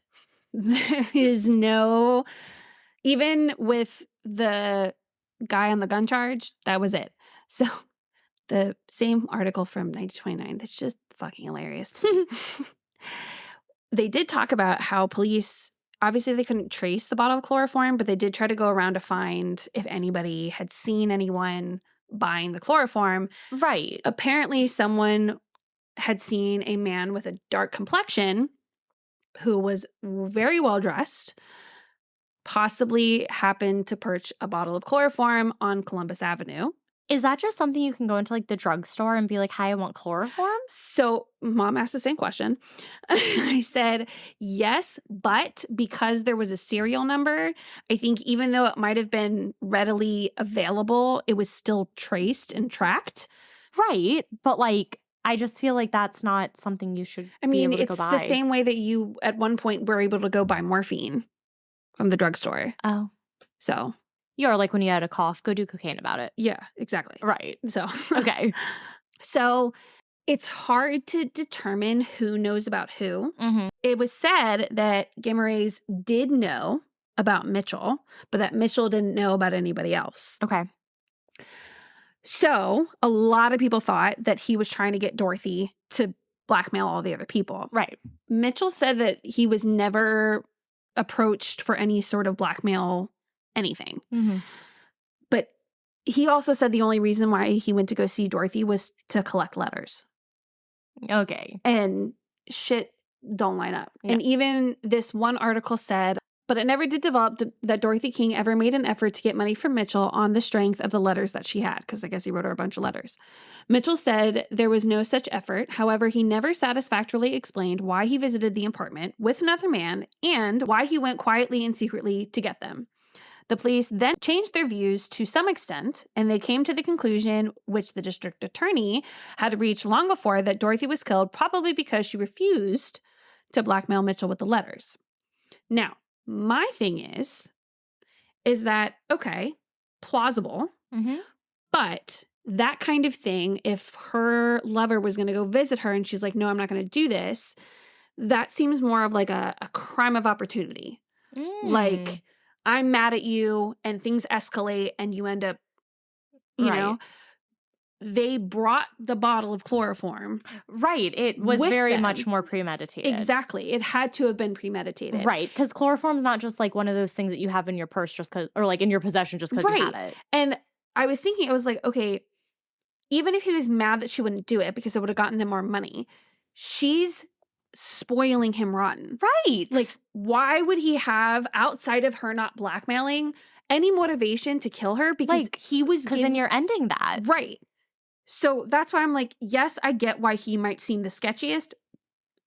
There is no... Even with the guy on the gun charge, that was it. So the same article from 1929, that's just fucking hilarious to me. They did talk about how police, obviously they couldn't trace the bottle of chloroform, but they did try to go around to find if anybody had seen anyone buying the chloroform. Right. Apparently someone had seen a man with a dark complexion who was very well dressed, possibly happened to perch a bottle of chloroform on Columbus Avenue Is that just something you can go into like the drugstore and be like, hi, I want chloroform? So mom asked the same question. I said, yes, but because there was a serial number, I think even though it might have been readily available, it was still traced and tracked. Right. But like, I just feel like that's not something you should I be mean, able to it's go buy. the same way that you at one point were able to go buy morphine from the drugstore. Oh. So You're like when you had a cough, go do cocaine about it. yeah, exactly. Right. So Okay. So it's hard to determine who knows about who. Mm-hmm. It was said that gamma rays did know about Mitchell, but that Mitchell didn't know about anybody else. Okay. So a lot of people thought that he was trying to get Dorothy to blackmail all the other people. Right. Mitchell said that he was never approached for any sort of blackmail anything. Mm-hmm. But he also said the only reason why he went to go see Dorothy was to collect letters. Okay. And shit don't line up. Yeah. And even this one article said, but it never did develop that Dorothy King ever made an effort to get money from Mitchell on the strength of the letters that she had, because I guess he wrote her a bunch of letters. Mitchell said there was no such effort. However, he never satisfactorily explained why he visited the apartment with another man and why he went quietly and secretly to get them. The police then changed their views to some extent, and they came to the conclusion, which the district attorney had reached long before, that Dorothy was killed probably because she refused to blackmail Mitchell with the letters. Now, my thing is that, okay, plausible, Mm-hmm. but that kind of thing, if her lover was going to go visit her and she's like, no, I'm not going to do this, that seems more of like a crime of opportunity. Like, I'm mad at you and things escalate and you end up, you know, they brought the bottle of chloroform. Right. It was with very them. much more premeditated. Exactly. It had to have been premeditated. Right. Because chloroform's not just like one of those things that you have in your purse just because, or like in your possession just because you have it. And I was thinking, I was like, okay, even if he was mad that she wouldn't do it because it would have gotten them more money, she's spoiling him rotten. Right. Like, why would he have, outside of her not blackmailing, any motivation to kill her? Because like, he was because then you're ending that. Right. So that's why I'm like, yes, I get why he might seem the sketchiest.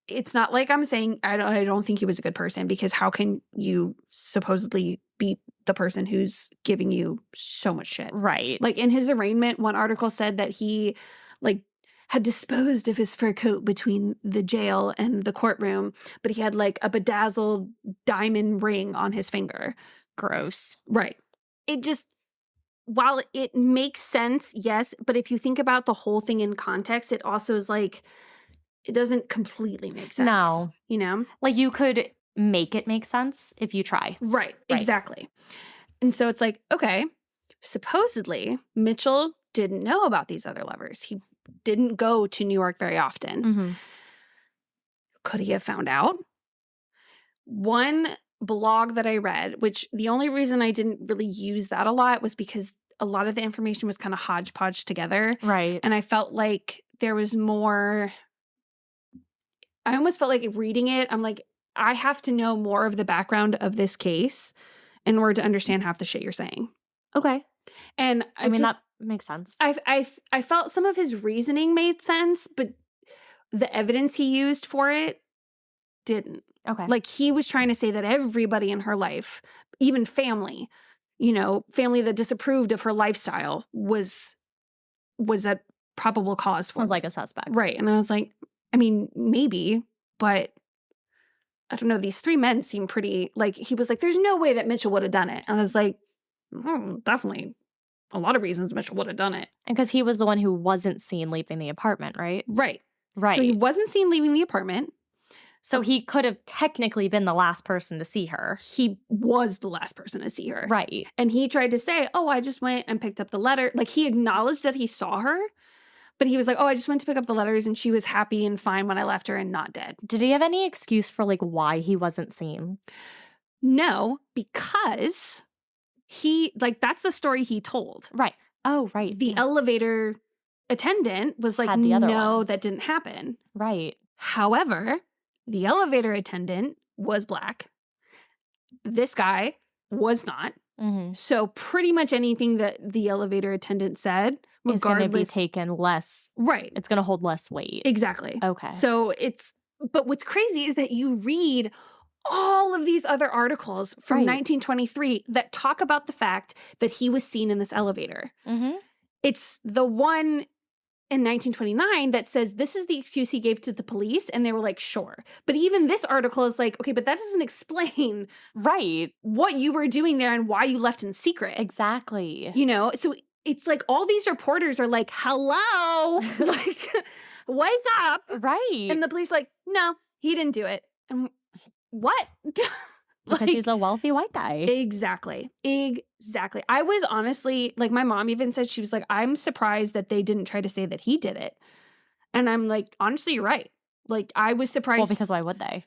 It's not like I'm saying I don't think he was a good person, because how can you supposedly beat the person who's giving you so much shit? Right. Like in his arraignment, one article said that he like had disposed of his fur coat between the jail and the courtroom, but he had like a bedazzled diamond ring on his finger. Gross. Right. It just, while it makes sense, yes, but if you think about the whole thing in context, it also is like, it doesn't completely make sense. No. You know? Like you could make it make sense if you try. Right. Exactly. And so it's like, okay, supposedly Mitchell didn't know about these other lovers. He didn't go to New York very often. Mm-hmm. Could he have found out? One blog that I read, which the only reason I didn't really use that a lot was because a lot of the information was kind of hodgepodge together. Right. And I felt like there was more, I almost felt like reading it, I'm like, I have to know more of the background of this case in order to understand half the shit you're saying. Okay. And I mean, that makes sense. I felt some of his reasoning made sense, but the evidence he used for it didn't. Okay. Like he was trying to say that everybody in her life, even family, you know, family that disapproved of her lifestyle was a probable cause for was it. like a suspect. Right. And I was like, I mean, maybe, but I don't know. These three men seem pretty, like, he was like, there's no way that Mitchell would have done it. I was like, definitely a lot of reasons Mitchell would have done it. And because he was the one who wasn't seen leaving the apartment, right? Right. Right. So he wasn't seen leaving the apartment. So he could have technically been the last person to see her. He was the last person to see her. Right. And he tried to say, oh, I just went and picked up the letter. Like he acknowledged that he saw her, but he was like, oh, I just went to pick up the letters and she was happy and fine when I left her and not dead. Did he have any excuse for like why he wasn't seen? No, because he, like, that's the story he told. Right. Oh, right. The elevator attendant was like, Had the other no, one. that didn't happen. Right. However, the elevator attendant was black. This guy was not. Mm-hmm. So pretty much anything that the elevator attendant said, It's going to be regardless. taken less. Right. It's going to hold less weight. Exactly. Okay. So but what's crazy is that you read all of these other articles from 1923 that talk about the fact that he was seen in this elevator. Mm-hmm. It's the one in 1929 that says this is the excuse he gave to the police, and they were like, sure. But even this article is like, okay, but that doesn't explain what you were doing there and why you left in secret. Exactly. You know, so it's like all these reporters are like, hello, like, wake up. Right. And the police are like, no, he didn't do it. And what? Because he's a wealthy white guy. Exactly. I was honestly, like, my mom even said, she was like, I'm surprised that they didn't try to say that he did it. And I'm like, honestly, you're right. Like, I was surprised. Well, because why would they?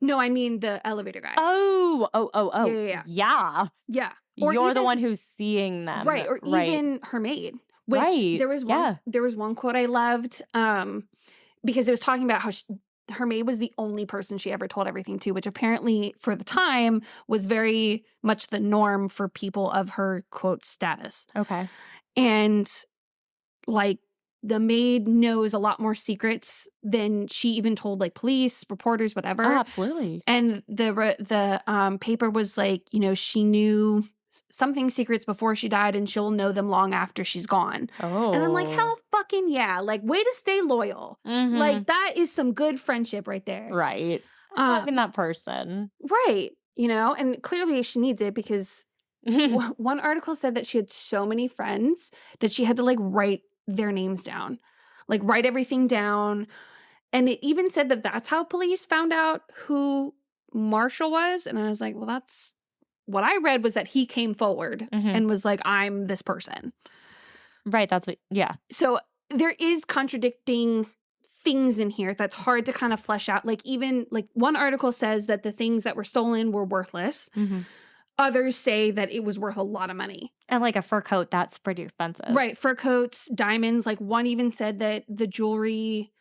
No, I mean the elevator guy. Oh. Yeah. Yeah. Or you're the one who's seeing them. Right. Or even her maid. Which there was one quote I loved because it was talking about how her maid was the only person she ever told everything to, which apparently for the time was very much the norm for people of her, quote, status. Okay. And like the maid knows a lot more secrets than she even told like police, reporters, whatever. Oh, absolutely. And the paper was like, you know, she knew something secrets before she died and she'll know them long after she's gone. Oh. And I'm like, hell fucking yeah. Like, way to stay loyal. Mm-hmm. Like, that is some good friendship right there. Right. Having that person. Right. You know, and clearly she needs it because one article said that she had so many friends that she had to like write their names down, like write everything down. And it even said that that's how police found out who Marshall was. And I was like, well, that's what I read was that he came forward and was like, I'm this person. Right. That's what, yeah. So there is contradicting things in here that's hard to kind of flesh out. Like even like one article says that the things that were stolen were worthless. Mm-hmm. Others say that it was worth a lot of money. And like a fur coat, that's pretty expensive. Right. Fur coats, diamonds. Like one even said that the jewelry,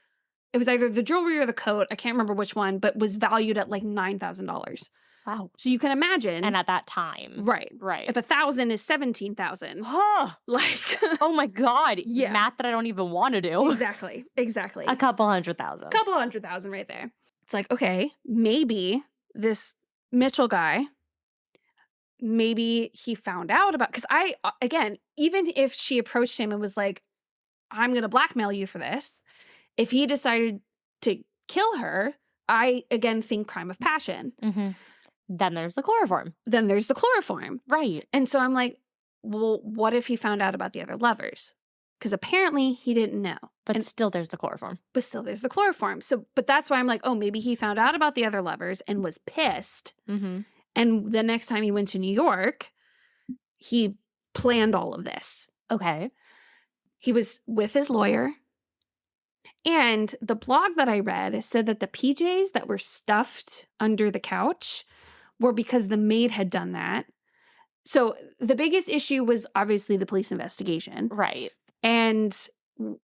it was either the jewelry or the coat, I can't remember which one, but was valued at like $9,000. Wow. So you can imagine. And at that time. Right. If 1,000 is 17,000. Huh. Like. Oh my God. Yeah. Math that I don't even want to do. Exactly. A couple $100,000. Couple $100,000 right there. It's like, okay, maybe this Mitchell guy, maybe he found out about, because again, even if she approached him and was like, I'm going to blackmail you for this, if he decided to kill her, I, again, think crime of passion. Mm-hmm. Then there's the chloroform. Right. And so I'm like, well, what if he found out about the other lovers? Because apparently he didn't know. But still there's the chloroform. So, but that's why I'm like, oh, maybe he found out about the other lovers and was pissed. Mm-hmm. And the next time he went to New York, he planned all of this. Okay. He was with his lawyer. And the blog that I read said that the PJs that were stuffed under the couch were because the maid had done that. So the biggest issue was obviously the police investigation. Right. And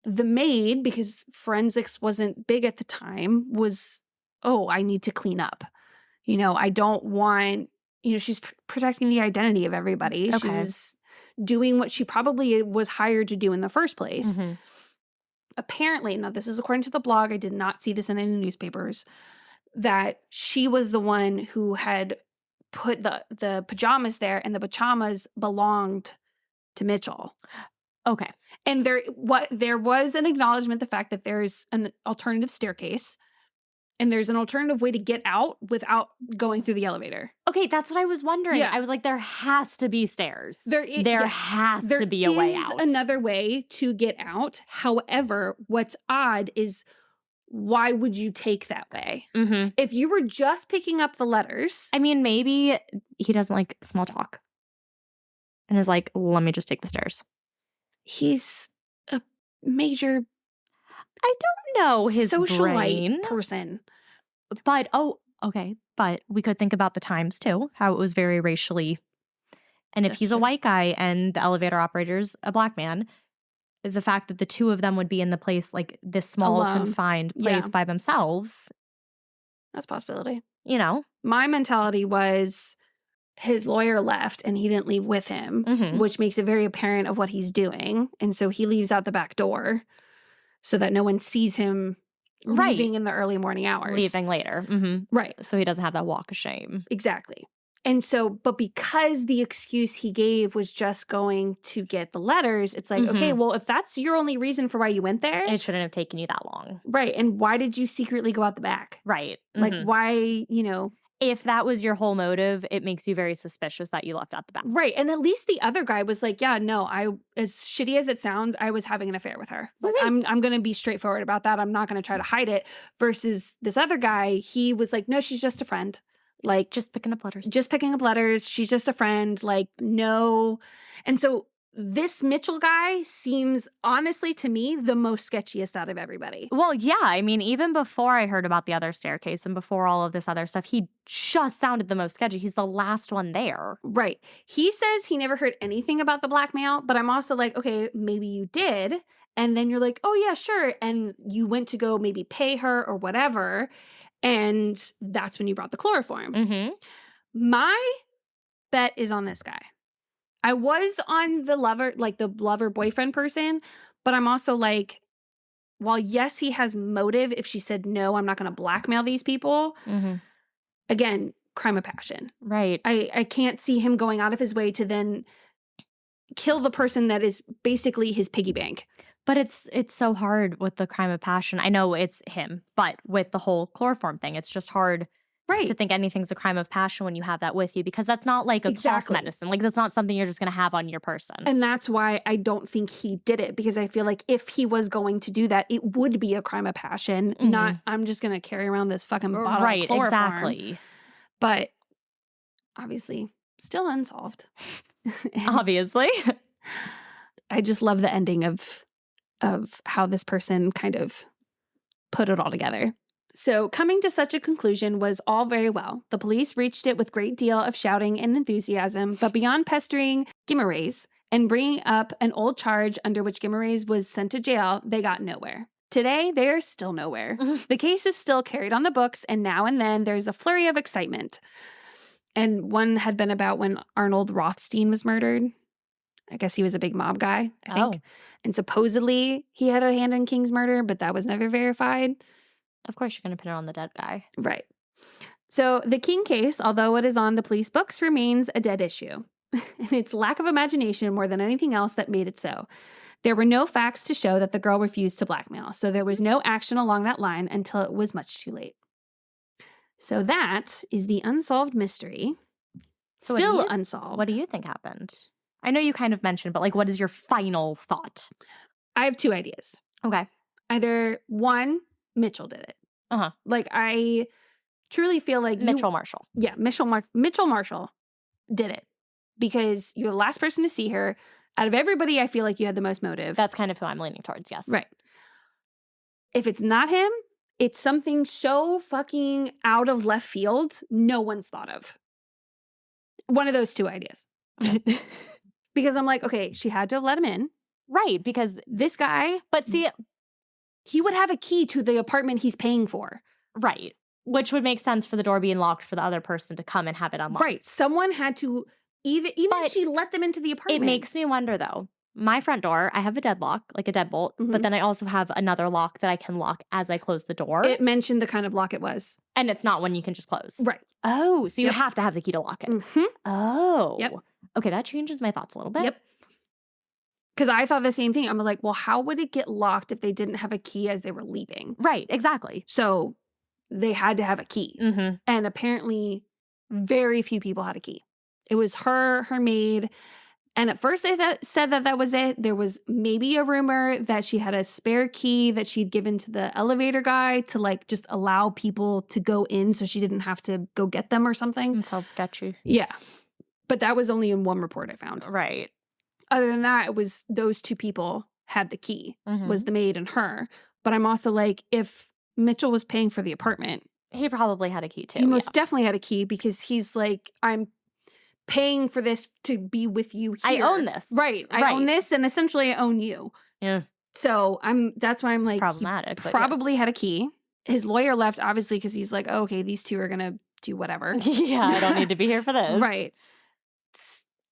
the maid, because forensics wasn't big at the time, was, I need to clean up. You know, I don't want, she's protecting the identity of everybody. Okay. She was doing what she probably was hired to do in the first place. Mm-hmm. Apparently, now this is according to the blog, I did not see this in any newspapers, that she was the one who had put the pajamas there, and the pajamas belonged to Mitchell. Okay. And there was an acknowledgement, the fact that there's an alternative staircase and there's an alternative way to get out without going through the elevator. Okay, that's what I was wondering. Yeah. I was like, there has to be stairs. There yes. has to be a way out. There is another way to get out. However, what's odd is, why would you take that way? Mm-hmm. If you were just picking up the letters. I mean, maybe he doesn't like small talk and is like, let me just take the stairs. He's a major, I don't know his socialite brain person. But, okay. But we could think about the times too, how it was very racially. And if he's a white guy and the elevator operator's a black man, the fact that the two of them would be in the place, like this small, confined place by themselves. That's a possibility. You know? My mentality was, his lawyer left and he didn't leave with him, which makes it very apparent of what he's doing. And so he leaves out the back door so that no one sees him leaving in the early morning hours. Leaving later. Right. So he doesn't have that walk of shame. Exactly. And so, but because the excuse he gave was just going to get the letters, it's like, okay, well, if that's your only reason for why you went there. It shouldn't have taken you that long. Right. And why did you secretly go out the back? Right. Like, why, you know. If that was your whole motive, it makes you very suspicious that you left out the back. Right. And at least the other guy was like, yeah, no, as shitty as it sounds, I was having an affair with her. Like, I'm going to be straightforward about that. I'm not going to try to hide it. Versus this other guy, he was like, no, she's just a friend. Like, just picking up letters. Just picking up letters. She's just a friend. Like, no. And so this Mitchell guy seems, honestly, to me, the most sketchiest out of everybody. Well, yeah. I mean, even before I heard about the other staircase and before all of this other stuff, he just sounded the most sketchy. He's the last one there. Right. He says he never heard anything about the blackmail, but I'm also like, okay, maybe you did. And then you're like, oh, yeah, sure. And you went to go maybe pay her or whatever. And that's when you brought the chloroform. My bet is on this guy. I was on the lover, like the lover boyfriend person, but I'm also like, while yes, he has motive if she said, no, I'm not going to blackmail these people. Again, crime of passion. Right. I can't see him going out of his way to then kill the person that is basically his piggy bank. But it's so hard with the crime of passion. I know it's him, but with the whole chloroform thing, it's just hard to think anything's a crime of passion when you have that with you, because that's not like a cough medicine. Like, that's not something you're just going to have on your person. And that's why I don't think he did it, because I feel like if he was going to do that, it would be a crime of passion, not I'm just going to carry around this fucking bottle of chloroform. Exactly. But obviously, still unsolved. Obviously. I just love the ending of how this person kind of put it all together. So coming to such a conclusion was all very well. The police reached it with great deal of shouting and enthusiasm, but beyond pestering Guimaraes and bringing up an old charge under which Guimaraes was sent to jail, they got nowhere. Today, they are still nowhere. The case is still carried on the books, and now and then there's a flurry of excitement. And one had been about when Arnold Rothstein was murdered. I guess he was a big mob guy, I think. And supposedly he had a hand in King's murder, but that was never verified. Of course you're going to put it on the dead guy. Right. So the King case, although it is on the police books, remains a dead issue. And it's lack of imagination more than anything else that made it so. There were no facts to show that the girl refused to blackmail, so there was no action along that line until it was much too late. So that is the unsolved mystery. So still unsolved. What do you think happened? I know you kind of mentioned, but like, what is your final thought? I have two ideas. Okay. Either one, Mitchell did it. Like, I truly feel like Mitchell Marshall. Yeah, Mitchell Marshall did it because you're the last person to see her. Out of everybody, I feel like you had the most motive. That's kind of who I'm leaning towards, yes. Right. If it's not him, it's something so fucking out of left field no one's thought of. One of those two ideas. Because I'm like, okay, she had to have let him in. Right, because this guy, but see, he would have a key to the apartment he's paying for. Right. Which would make sense for the door being locked for the other person to come and have it unlocked. Right. Someone had to, even if she let them into the apartment. It makes me wonder, though. My front door, I have a deadlock, like a deadbolt, but then I also have another lock that I can lock as I close the door. It mentioned the kind of lock it was. And it's not one you can just close. Right. Oh, so you have to have the key to lock it. Oh. Yep. Okay, that changes my thoughts a little bit. Yep. Because I thought the same thing. I'm like, well, how would it get locked if they didn't have a key as they were leaving? Right, exactly. So they had to have a key. And apparently very few people had a key. It was her maid. And at first they said that was it. There was maybe a rumor that she had a spare key that she'd given to the elevator guy to like just allow people to go in so she didn't have to go get them or something. It sounds sketchy. Yeah. But that was only in one report I found. Right. Other than that, it was those two people had the key, was the maid and her. But I'm also like, if Mitchell was paying for the apartment. He probably had a key too. He most definitely had a key because he's like, I'm paying for this to be with you here. I own this. Right. I own this and essentially I own you. Yeah. So that's why I'm like, problematic. He probably had a key. His lawyer left obviously because he's like, oh, okay, these two are going to do whatever. Yeah, I don't need to be here for this. Right.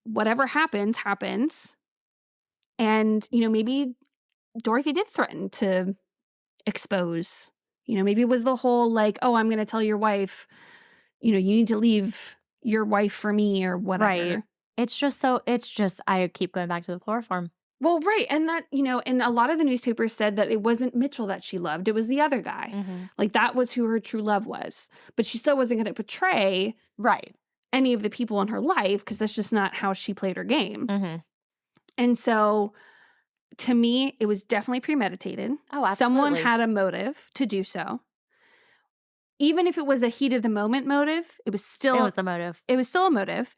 Whatever happens, happens. And, maybe Dorothy did threaten to expose. Maybe it was the whole like, oh, I'm going to tell your wife, you need to leave your wife for me or whatever. Right. It's just, I keep going back to the chloroform. Well, right. And that, and a lot of the newspapers said that it wasn't Mitchell that she loved. It was the other guy. Mm-hmm. Like that was who her true love was. But she still wasn't going to betray any of the people in her life because that's just not how she played her game. Mm-hmm. And so to me, it was definitely premeditated. Oh, absolutely. Someone had a motive to do so. Even if it was a heat of the moment motive, it was the motive. It was still a motive.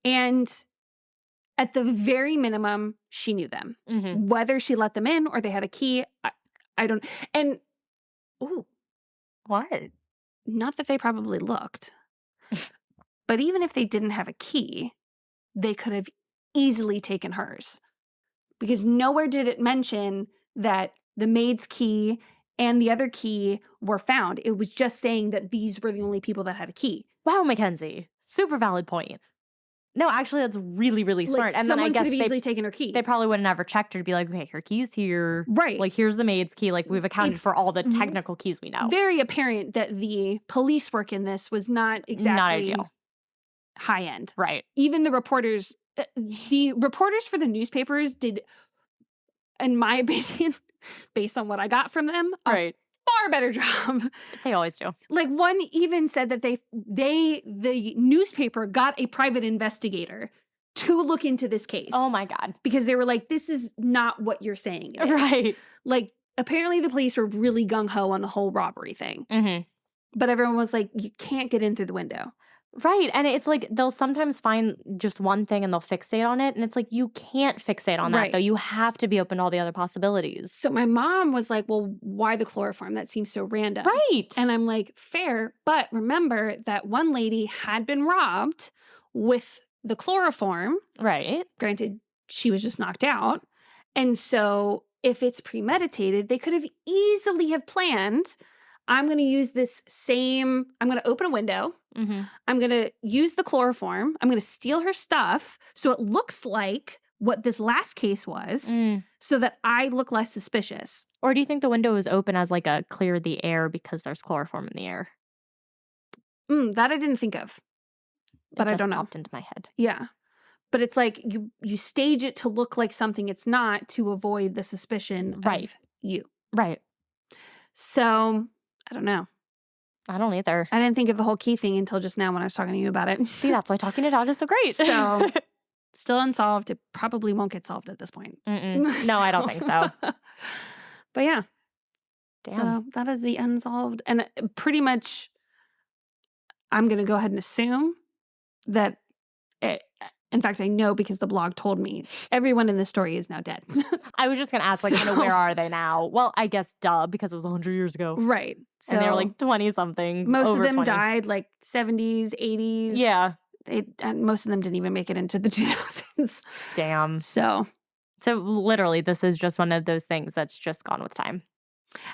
And at the very minimum, she knew them. Mm-hmm. Whether she let them in or they had a key, I don't. And, what? Not that they probably looked. But even if they didn't have a key, they could have easily taken hers. Because nowhere did it mention that the maid's key and the other key were found. It was just saying that these were the only people that had a key. Wow, Mackenzie. Super valid point. No, actually, that's really, really smart. Like, and then I guess could have easily taken her key. They probably would have never checked her to be like, okay, her key's here. Right. Like, here's the maid's key. Like, we've accounted for all the technical keys we know. Very apparent that the police work in this was not exactly not ideal. High end. Right. Even the reporters for the newspapers did, in my opinion, based on what I got from them, a far better job. They always do. Like one even said that the newspaper got a private investigator to look into this case. Oh my God. Because they were like, this is not what you're saying it is. Right. Like apparently the police were really gung-ho on the whole robbery thing. Mm-hmm. But everyone was like, you can't get in through the window. Right. And it's like they'll sometimes find just one thing and they'll fixate on it. And it's like, you can't fixate on that, though. You have to be open to all the other possibilities. So my mom was like, well, why the chloroform? That seems so random. Right. And I'm like, fair. But remember that one lady had been robbed with the chloroform. Right. Granted, she was just knocked out. And so if it's premeditated, they could have easily have planned, I'm going to use I'm going to open a window. Mm-hmm. I'm going to use the chloroform. I'm going to steal her stuff so it looks like what this last case was so that I look less suspicious. Or do you think the window is open as like a clear the air because there's chloroform in the air? That I didn't think of. But I don't know. Popped into my head. Yeah. But it's like you stage it to look like something it's not to avoid the suspicion of you. Right. So, I don't know. I don't either. I didn't think of the whole key thing until just now when I was talking to you about it. See, that's why talking to Dad is so great. So, still unsolved. It probably won't get solved at this point. No, I don't think so. But yeah. Damn. So, that is the unsolved. And pretty much, I'm going to go ahead and assume that in fact, I know because the blog told me everyone in this story is now dead. I was just going to ask, like, kind of where are they now? Well, I guess, because it was 100 years ago. Right. So and they were like 20-something. Most of them 20. died like 70s, 80s. Yeah. And most of them didn't even make it into the 2000s. Damn. So literally, this is just one of those things that's just gone with time.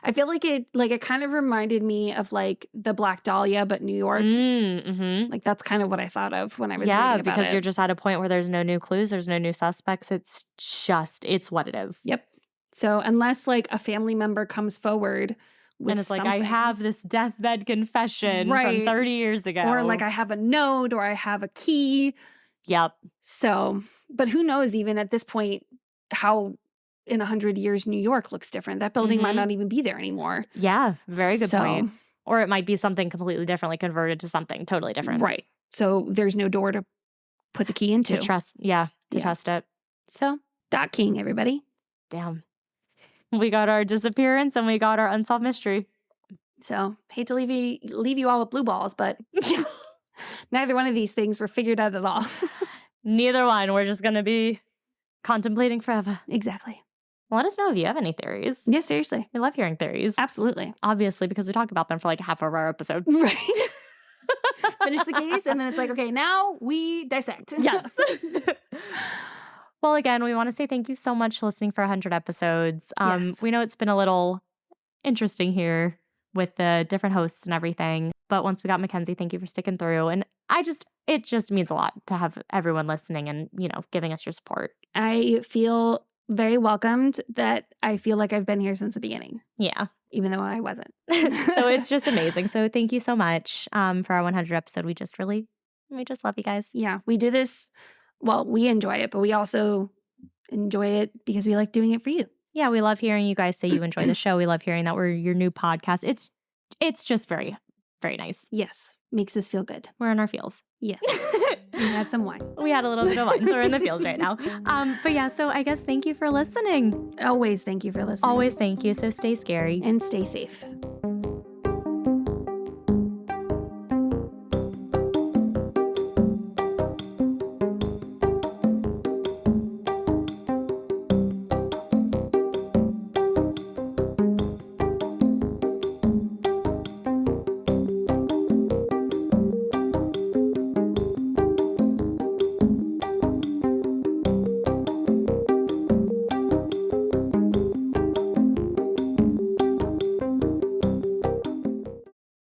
I feel like it kind of reminded me of like the Black Dahlia, but New York. Mm-hmm. Like that's kind of what I thought of when I was reading about it. Yeah, because you're just at a point where there's no new clues, there's no new suspects. It's what it is. Yep. So unless like a family member comes forward with and it's something, like, I have this deathbed confession from 30 years ago. Or like I have a note or I have a key. Yep. So, but who knows even at this point how in 100 years, New York looks different. That building might not even be there anymore. Yeah, very good point. Or it might be something completely differently converted to something totally different. Right. So there's no door to put the key into. To test it. So, Dot King, everybody. Damn. We got our disappearance and we got our unsolved mystery. So, hate to leave you all with blue balls, but neither one of these things were figured out at all. Neither one. We're just going to be contemplating forever. Exactly. Let us know if you have any theories. Yeah, seriously. We love hearing theories. Absolutely. Obviously, because we talk about them for like half of our episode. Right. Finish the case, and then it's like, okay, now we dissect. Yes. Well, again, we want to say thank you so much for listening for 100 episodes. Yes. We know it's been a little interesting here with the different hosts and everything, But once we got Mackenzie, thank you for sticking through. And it just means a lot to have everyone listening and, giving us your support. I feel very welcomed that I feel like I've been here since the beginning. Yeah. Even though I wasn't. So it's just amazing. So thank you so much for our 100 episode. We just love you guys. Yeah. We do this. Well, we enjoy it, but we also enjoy it because we like doing it for you. Yeah. We love hearing you guys say you enjoy the show. We love hearing that we're your new podcast. It's just very, very nice. Yes. Makes us feel good. We're in our feels. Yes. We had some wine. We had a little bit of wine, so we're in the feels right now. But yeah, so I guess thank you for listening. Always thank you for listening. Always thank you. So stay scary. And stay safe.